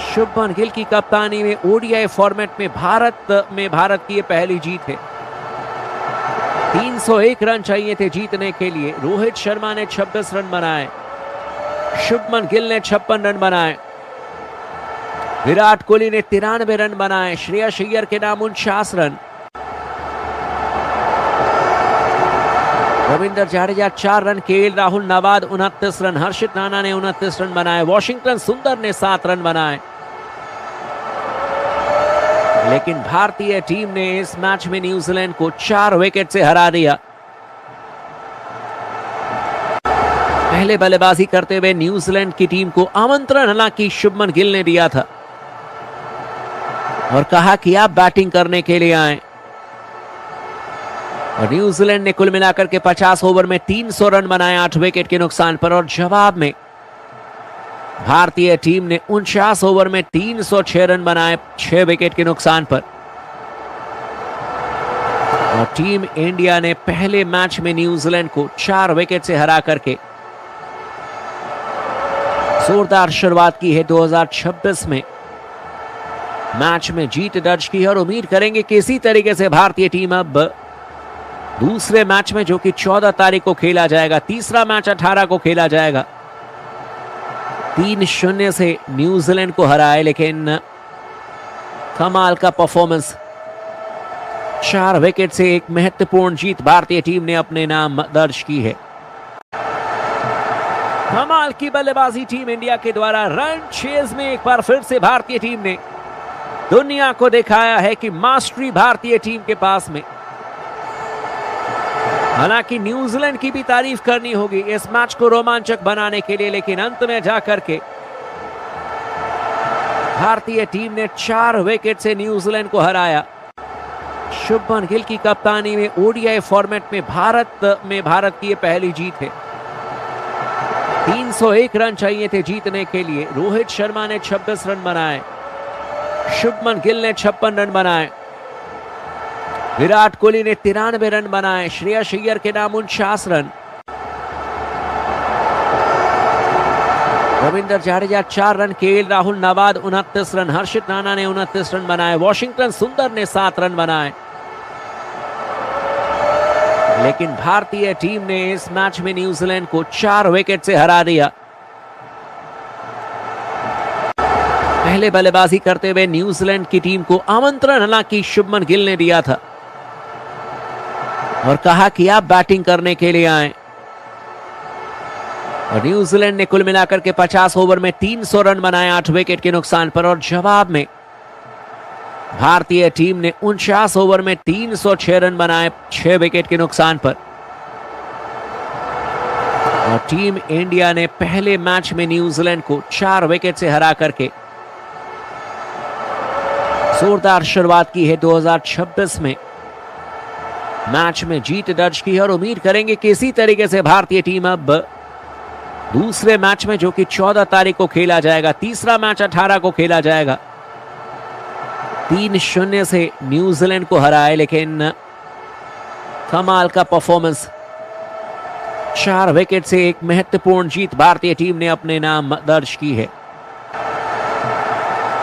शुभमन गिल की कप्तानी में ओडीआई फॉर्मेट में भारत की ये पहली जीत है। 301 रन चाहिए थे जीतने के लिए। रोहित शर्मा ने 26 रन बनाए, शुभमन गिल ने 56 रन बनाए, विराट कोहली ने 93 रन बनाए, श्रेयस अय्यर के नाम 49 run, Ravindra Jadeja 4 run, KL Rahul नवाद 29 रन, हर्षित राणा ने 29 रन बनाए, वॉशिंगटन सुंदर ने 7 रन बनाए। लेकिन भारतीय टीम ने इस मैच में न्यूजीलैंड को 4 विकेट से हरा दिया। पहले बल्लेबाजी करते हुए न्यूजीलैंड की टीम को आमंत्रण हालांकि शुभमन गिल ने दिया था और कहा कि आप बैटिंग करने के लिए आए। और न्यूजीलैंड ने कुल मिलाकर के 50 ओवर में 300 रन बनाए 8 विकेट के नुकसान पर। और जवाब में भारतीय टीम ने 49 ओवर में 306 रन बनाए 6 विकेट के नुकसान पर। और टीम इंडिया ने पहले मैच में न्यूजीलैंड को 4 विकेट से हरा करके जोरदार शुरुआत की है 2026 में। मैच में जीत दर्ज की है और उम्मीद करेंगे कि इसी तरीके से भारतीय टीम अब दूसरे मैच में, जो कि 14 तारीख को खेला जाएगा, तीसरा मैच 18 को खेला जाएगा, 3-0 से न्यूजीलैंड को हराए। लेकिन कमाल का परफॉर्मेंस, 4 विकेट से एक महत्वपूर्ण जीत भारतीय टीम ने अपने नाम दर्ज की है। कमाल की बल्लेबाजी टीम इंडिया के द्वारा। रन चेज में एक बार फिर से भारतीय टीम ने दुनिया को दिखाया है कि मास्टरी भारतीय टीम के पास में। हालांकि न्यूजीलैंड की भी तारीफ करनी होगी इस मैच को रोमांचक बनाने के लिए, लेकिन अंत में जाकर के भारतीय टीम ने 4 विकेट से न्यूजीलैंड को हराया। शुभमन गिल की कप्तानी में ओडीआई फॉर्मेट में भारत की ये पहली जीत है। 301 रन चाहिए थे जीतने के लिए। रोहित शर्मा ने 26 रन बनाए, शुभमन गिल ने 56 रन बनाए, विराट कोहली ने 93 रन बनाए, श्रेयस अय्यर के नाम 49 run, Ravindra Jadeja 4 run, KL Rahul नवाद 29 रन, हर्षित राणा ने 29 रन बनाए, वॉशिंगटन सुंदर ने 7 रन बनाए। लेकिन भारतीय टीम ने इस मैच में न्यूजीलैंड को 4 विकेट से हरा दिया। पहले बल्लेबाजी करते हुए न्यूजीलैंड की टीम को आमंत्रण हालांकि शुभमन गिल ने दिया था और कहा कि आप बैटिंग करने के लिए आए। और न्यूजीलैंड ने कुल मिलाकर के 50 ओवर में 300 रन बनाए 8 विकेट के नुकसान पर। और जवाब में भारतीय टीम ने 49 ओवर में 306 रन बनाए 6 विकेट के नुकसान पर। और टीम इंडिया ने पहले मैच में न्यूजीलैंड को 4 विकेट से हरा करके जोरदार शुरुआत की है 2026 में। मैच में जीत दर्ज की है और उम्मीद करेंगे कि इसी तरीके से भारतीय टीम अब दूसरे मैच में, जो कि 14 तारीख को खेला जाएगा, तीसरा मैच 18 को खेला जाएगा, 3-0 से न्यूजीलैंड को हराए। लेकिन कमाल का परफॉर्मेंस, 4 विकेट से एक महत्वपूर्ण जीत भारतीय टीम ने अपने नाम दर्ज की है।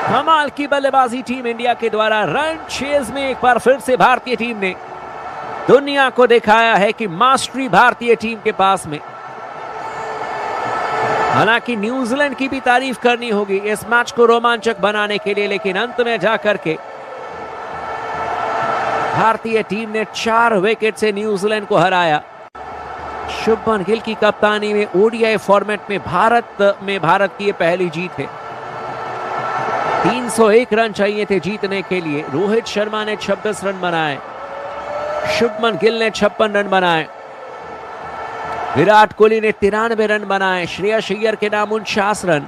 कमाल की बल्लेबाजी टीम इंडिया के द्वारा। रन चेज में एक बार फिर से भारतीय टीम ने दुनिया को दिखाया है कि मास्टरी भारतीय टीम के पास में। हालांकि न्यूजीलैंड की भी तारीफ करनी होगी इस मैच को रोमांचक बनाने के लिए, लेकिन अंत में जाकर के भारतीय टीम ने 4 विकेट से न्यूजीलैंड को हराया। शुभमन गिल की कप्तानी में ओडीआई फॉर्मेट में भारत की ये पहली जीत है। 301 रन चाहिए थे जीतने के लिए। रोहित शर्मा ने 26 रन बनाए, शुभमन गिल ने 56 रन बनाए, विराट कोहली ने 93 रन बनाए, श्रेयस अय्यर के नाम 49 run,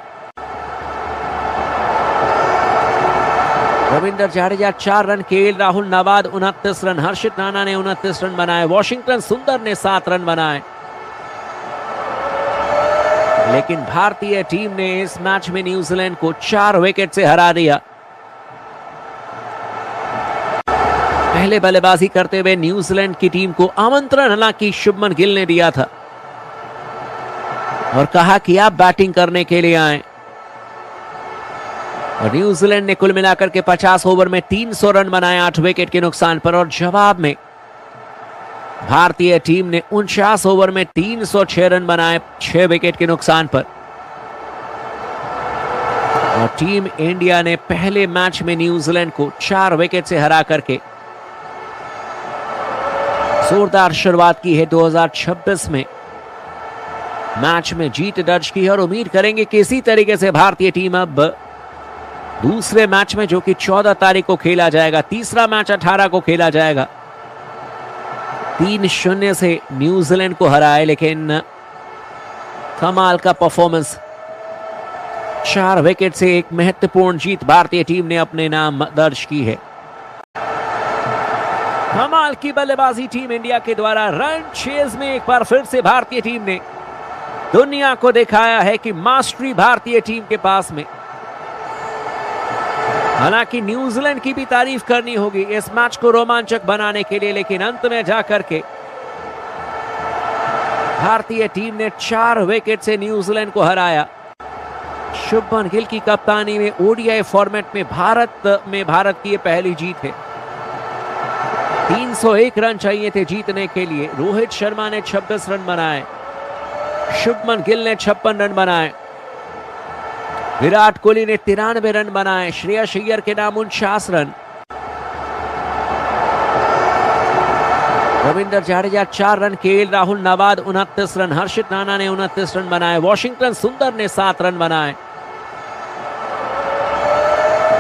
Ravindra Jadeja 4 run, KL Rahul नवाद 29 रन, हर्षित राणा ने 29 रन बनाए, वॉशिंगटन सुंदर ने 7 रन बनाए। लेकिन भारतीय टीम ने इस मैच में न्यूजीलैंड को 4 विकेट से हरा दिया। पहले बल्लेबाजी करते हुए न्यूजीलैंड की टीम को आमंत्रण हालांकि शुभमन गिल ने दिया था और कहा कि आप बैटिंग करने के लिए आए। और न्यूजीलैंड ने कुल मिलाकर के 50 ओवर में 300 रन बनाए 8 विकेट के नुकसान पर। और जवाब में भारतीय टीम ने 49 ओवर में 306 रन बनाए 6 विकेट के नुकसान पर। और टीम इंडिया ने पहले मैच में न्यूजीलैंड को 4 विकेट से हरा करके जोरदार शुरुआत की है 2026 में। मैच में जीत दर्ज की है और उम्मीद करेंगे कि इसी तरीके से भारतीय टीम अब दूसरे मैच में जो कि 14 तारीख को खेला जाएगा, तीसरा मैच 18 को खेला जाएगा। 3-0 से न्यूजीलैंड को हराए, लेकिन कमाल का परफॉर्मेंस, 4 विकेट से एक महत्वपूर्ण जीत भारतीय टीम ने अपने नाम दर्ज की है। कमाल की बल्लेबाजी टीम इंडिया के द्वारा। रन चेज में एक बार फिर से भारतीय टीम ने दुनिया को दिखाया है कि मास्टरी भारतीय टीम के पास में। हालांकि न्यूजीलैंड की भी तारीफ करनी होगी इस मैच को रोमांचक बनाने के लिए, लेकिन अंत में जाकर के भारतीय टीम ने 4 विकेट से न्यूजीलैंड को हराया। शुभमन गिल की कप्तानी में ओडीआई फॉर्मेट में भारत की ये पहली जीत है। 301 रन चाहिए थे जीतने के लिए। रोहित शर्मा ने 26 रन बनाए, शुभमन गिल ने 56 रन बनाए, विराट कोहली ने 93 रन बनाए, श्रेयस अय्यर के नाम 49 run, Ravindra Jadeja 4 run, KL Rahul नवाद 29 रन, हर्षित राणा ने 29 रन बनाए, वॉशिंगटन सुंदर ने 7 रन बनाए।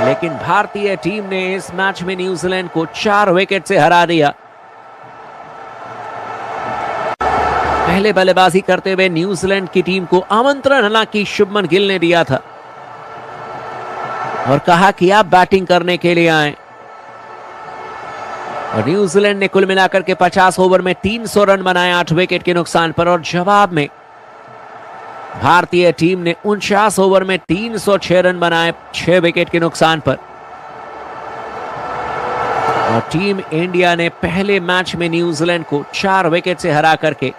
लेकिन भारतीय टीम ने इस मैच में न्यूजीलैंड को 4 विकेट से हरा दिया। पहले बल्लेबाजी करते हुए न्यूजीलैंड की टीम को आमंत्रण हालांकि शुभमन गिल ने दिया था और कहा कि आप बैटिंग करने के लिए आए। और न्यूजीलैंड ने कुल मिलाकर के 50 ओवर में 300 रन बनाए 8 विकेट के नुकसान पर, और जवाब में भारतीय टीम ने 49 ओवर में 306 रन बनाए 6 विकेट के नुकसान पर। और टीम इंडिया ने पहले मैच में न्यूजीलैंड को 4 विकेट से हरा करके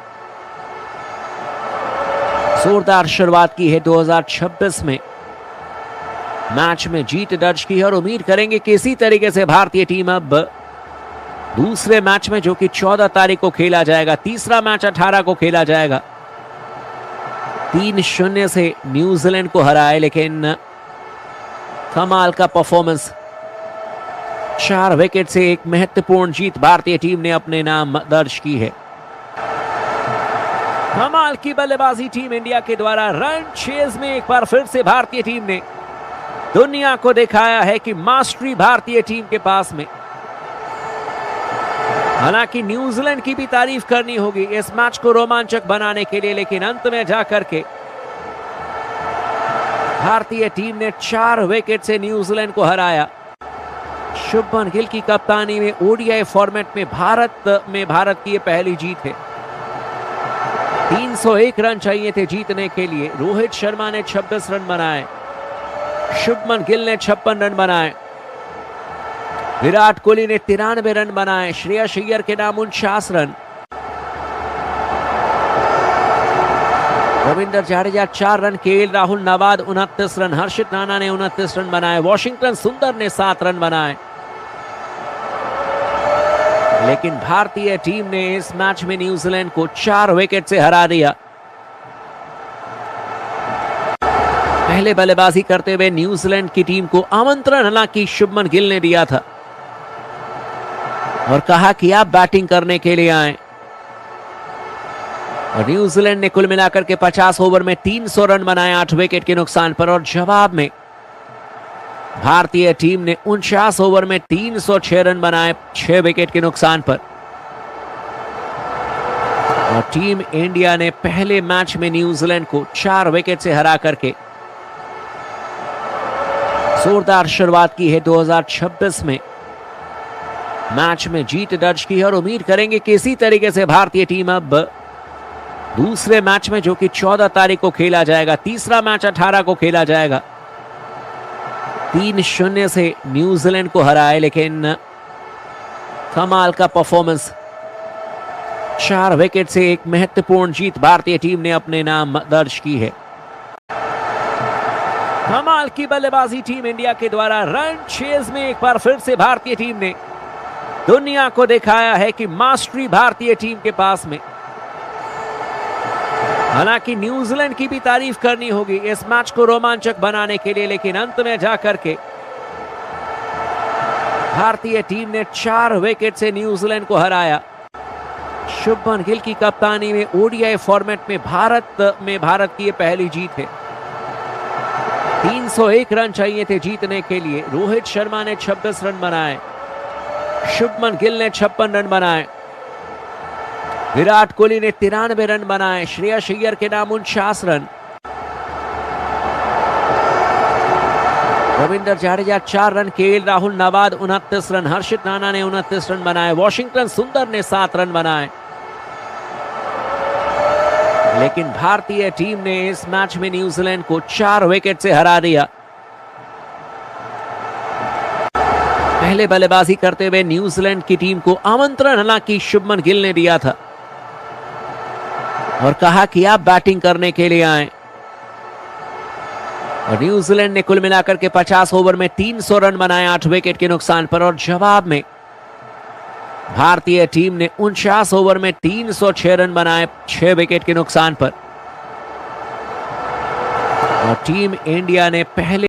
जोरदार शुरुआत की है 2026 में। मैच में जीत दर्ज की है और उम्मीद करेंगे कि इसी तरीके से भारतीय टीम अब दूसरे मैच में जो कि 14 तारीख को खेला जाएगा, तीसरा मैच 18 को खेला जाएगा, 3-0 से न्यूजीलैंड को हराए। लेकिन कमाल का परफॉर्मेंस, 4 विकेट से एक महत्वपूर्ण जीत भारतीय टीम ने अपने नाम दर्ज की है। कमाल की बल्लेबाजी टीम इंडिया के द्वारा। रन चेज में एक बार फिर से भारतीय टीम ने दुनिया को दिखाया है कि मास्टरी भारतीय टीम के पास में। हालांकि न्यूजीलैंड की भी तारीफ करनी होगी इस मैच को रोमांचक बनाने के लिए, लेकिन अंत में जाकर के भारतीय टीम ने 4 विकेट से न्यूजीलैंड को हराया। शुभमन गिल की कप्तानी में ओडीआई फॉर्मेट में भारत की ये पहली जीत है। 301 रन चाहिए थे जीतने के लिए। रोहित शर्मा ने 26 रन बनाए, शुभमन गिल ने 56 रन बनाए, विराट कोहली ने 93 रन बनाए, श्रेयस अय्यर के नाम 49 run, Ravindra Jadeja 4 run, KL Rahul नवाद 29 रन, हर्षित राणा ने 29 रन बनाए, वॉशिंगटन सुंदर ने 7 रन बनाए। लेकिन भारतीय टीम ने इस मैच में न्यूजीलैंड को 4 विकेट से हरा दिया। पहले बल्लेबाजी करते हुए न्यूजीलैंड की टीम को आमंत्रण हालांकि शुभमन गिल ने दिया था और कहा कि आप बैटिंग करने के लिए आए। और न्यूजीलैंड ने कुल मिलाकर के 50 ओवर में 300 रन बनाए 8 विकेट के नुकसान पर, और जवाब में भारतीय टीम ने 49 ओवर में 306 रन बनाए 6 विकेट के नुकसान पर। और टीम इंडिया ने पहले मैच में न्यूजीलैंड को 4 विकेट से हरा करके जोरदार शुरुआत की है 2026 में। मैच में जीत दर्ज की है और उम्मीद करेंगे कि इसी तरीके से भारतीय टीम अब दूसरे मैच में जो कि 14 तारीख को खेला जाएगा, तीसरा मैच 18 को खेला जाएगा, 3-0 से न्यूजीलैंड को हराए। लेकिन कमाल का परफॉर्मेंस, 4 विकेट से एक महत्वपूर्ण जीत भारतीय टीम ने अपने नाम दर्ज की है। कमाल की बल्लेबाजी टीम इंडिया के द्वारा। रन चेज में एक बार फिर से भारतीय टीम ने दुनिया को दिखाया है कि मास्टरी भारतीय टीम के पास में। हालांकि न्यूजीलैंड की भी तारीफ करनी होगी इस मैच को रोमांचक बनाने के लिए, लेकिन अंत में जाकर के भारतीय टीम ने 4 विकेट से न्यूजीलैंड को हराया। शुभमन गिल की कप्तानी में ओडीआई फॉर्मेट में भारत की ये पहली जीत है। 301 रन चाहिए थे जीतने के लिए। रोहित शर्मा ने 26 रन बनाए, शुभमन गिल ने 56 रन बनाए, विराट कोहली ने 93 रन बनाए, श्रेयस अय्यर के नाम 49 run, Ravindra Jadeja 4 run, KL Rahul नवाद 29 रन, हर्षित राणा ने 29 रन बनाए, वॉशिंगटन सुंदर ने 7 रन बनाए। लेकिन भारतीय टीम ने इस मैच में न्यूजीलैंड को 4 विकेट से हरा दिया। पहले बल्लेबाजी करते हुए न्यूजीलैंड की टीम को आमंत्रण हालांकि शुभमन गिल ने दिया था और कहा कि आप बैटिंग करने के लिए आए। और न्यूजीलैंड ने कुल मिलाकर के 50 ओवर में 300 रन बनाए 8 विकेट के नुकसान पर। और जवाब में भारतीय टीम ने 49 ओवर में 306 रन बनाए 6 विकेट के नुकसान पर। और टीम इंडिया ने पहले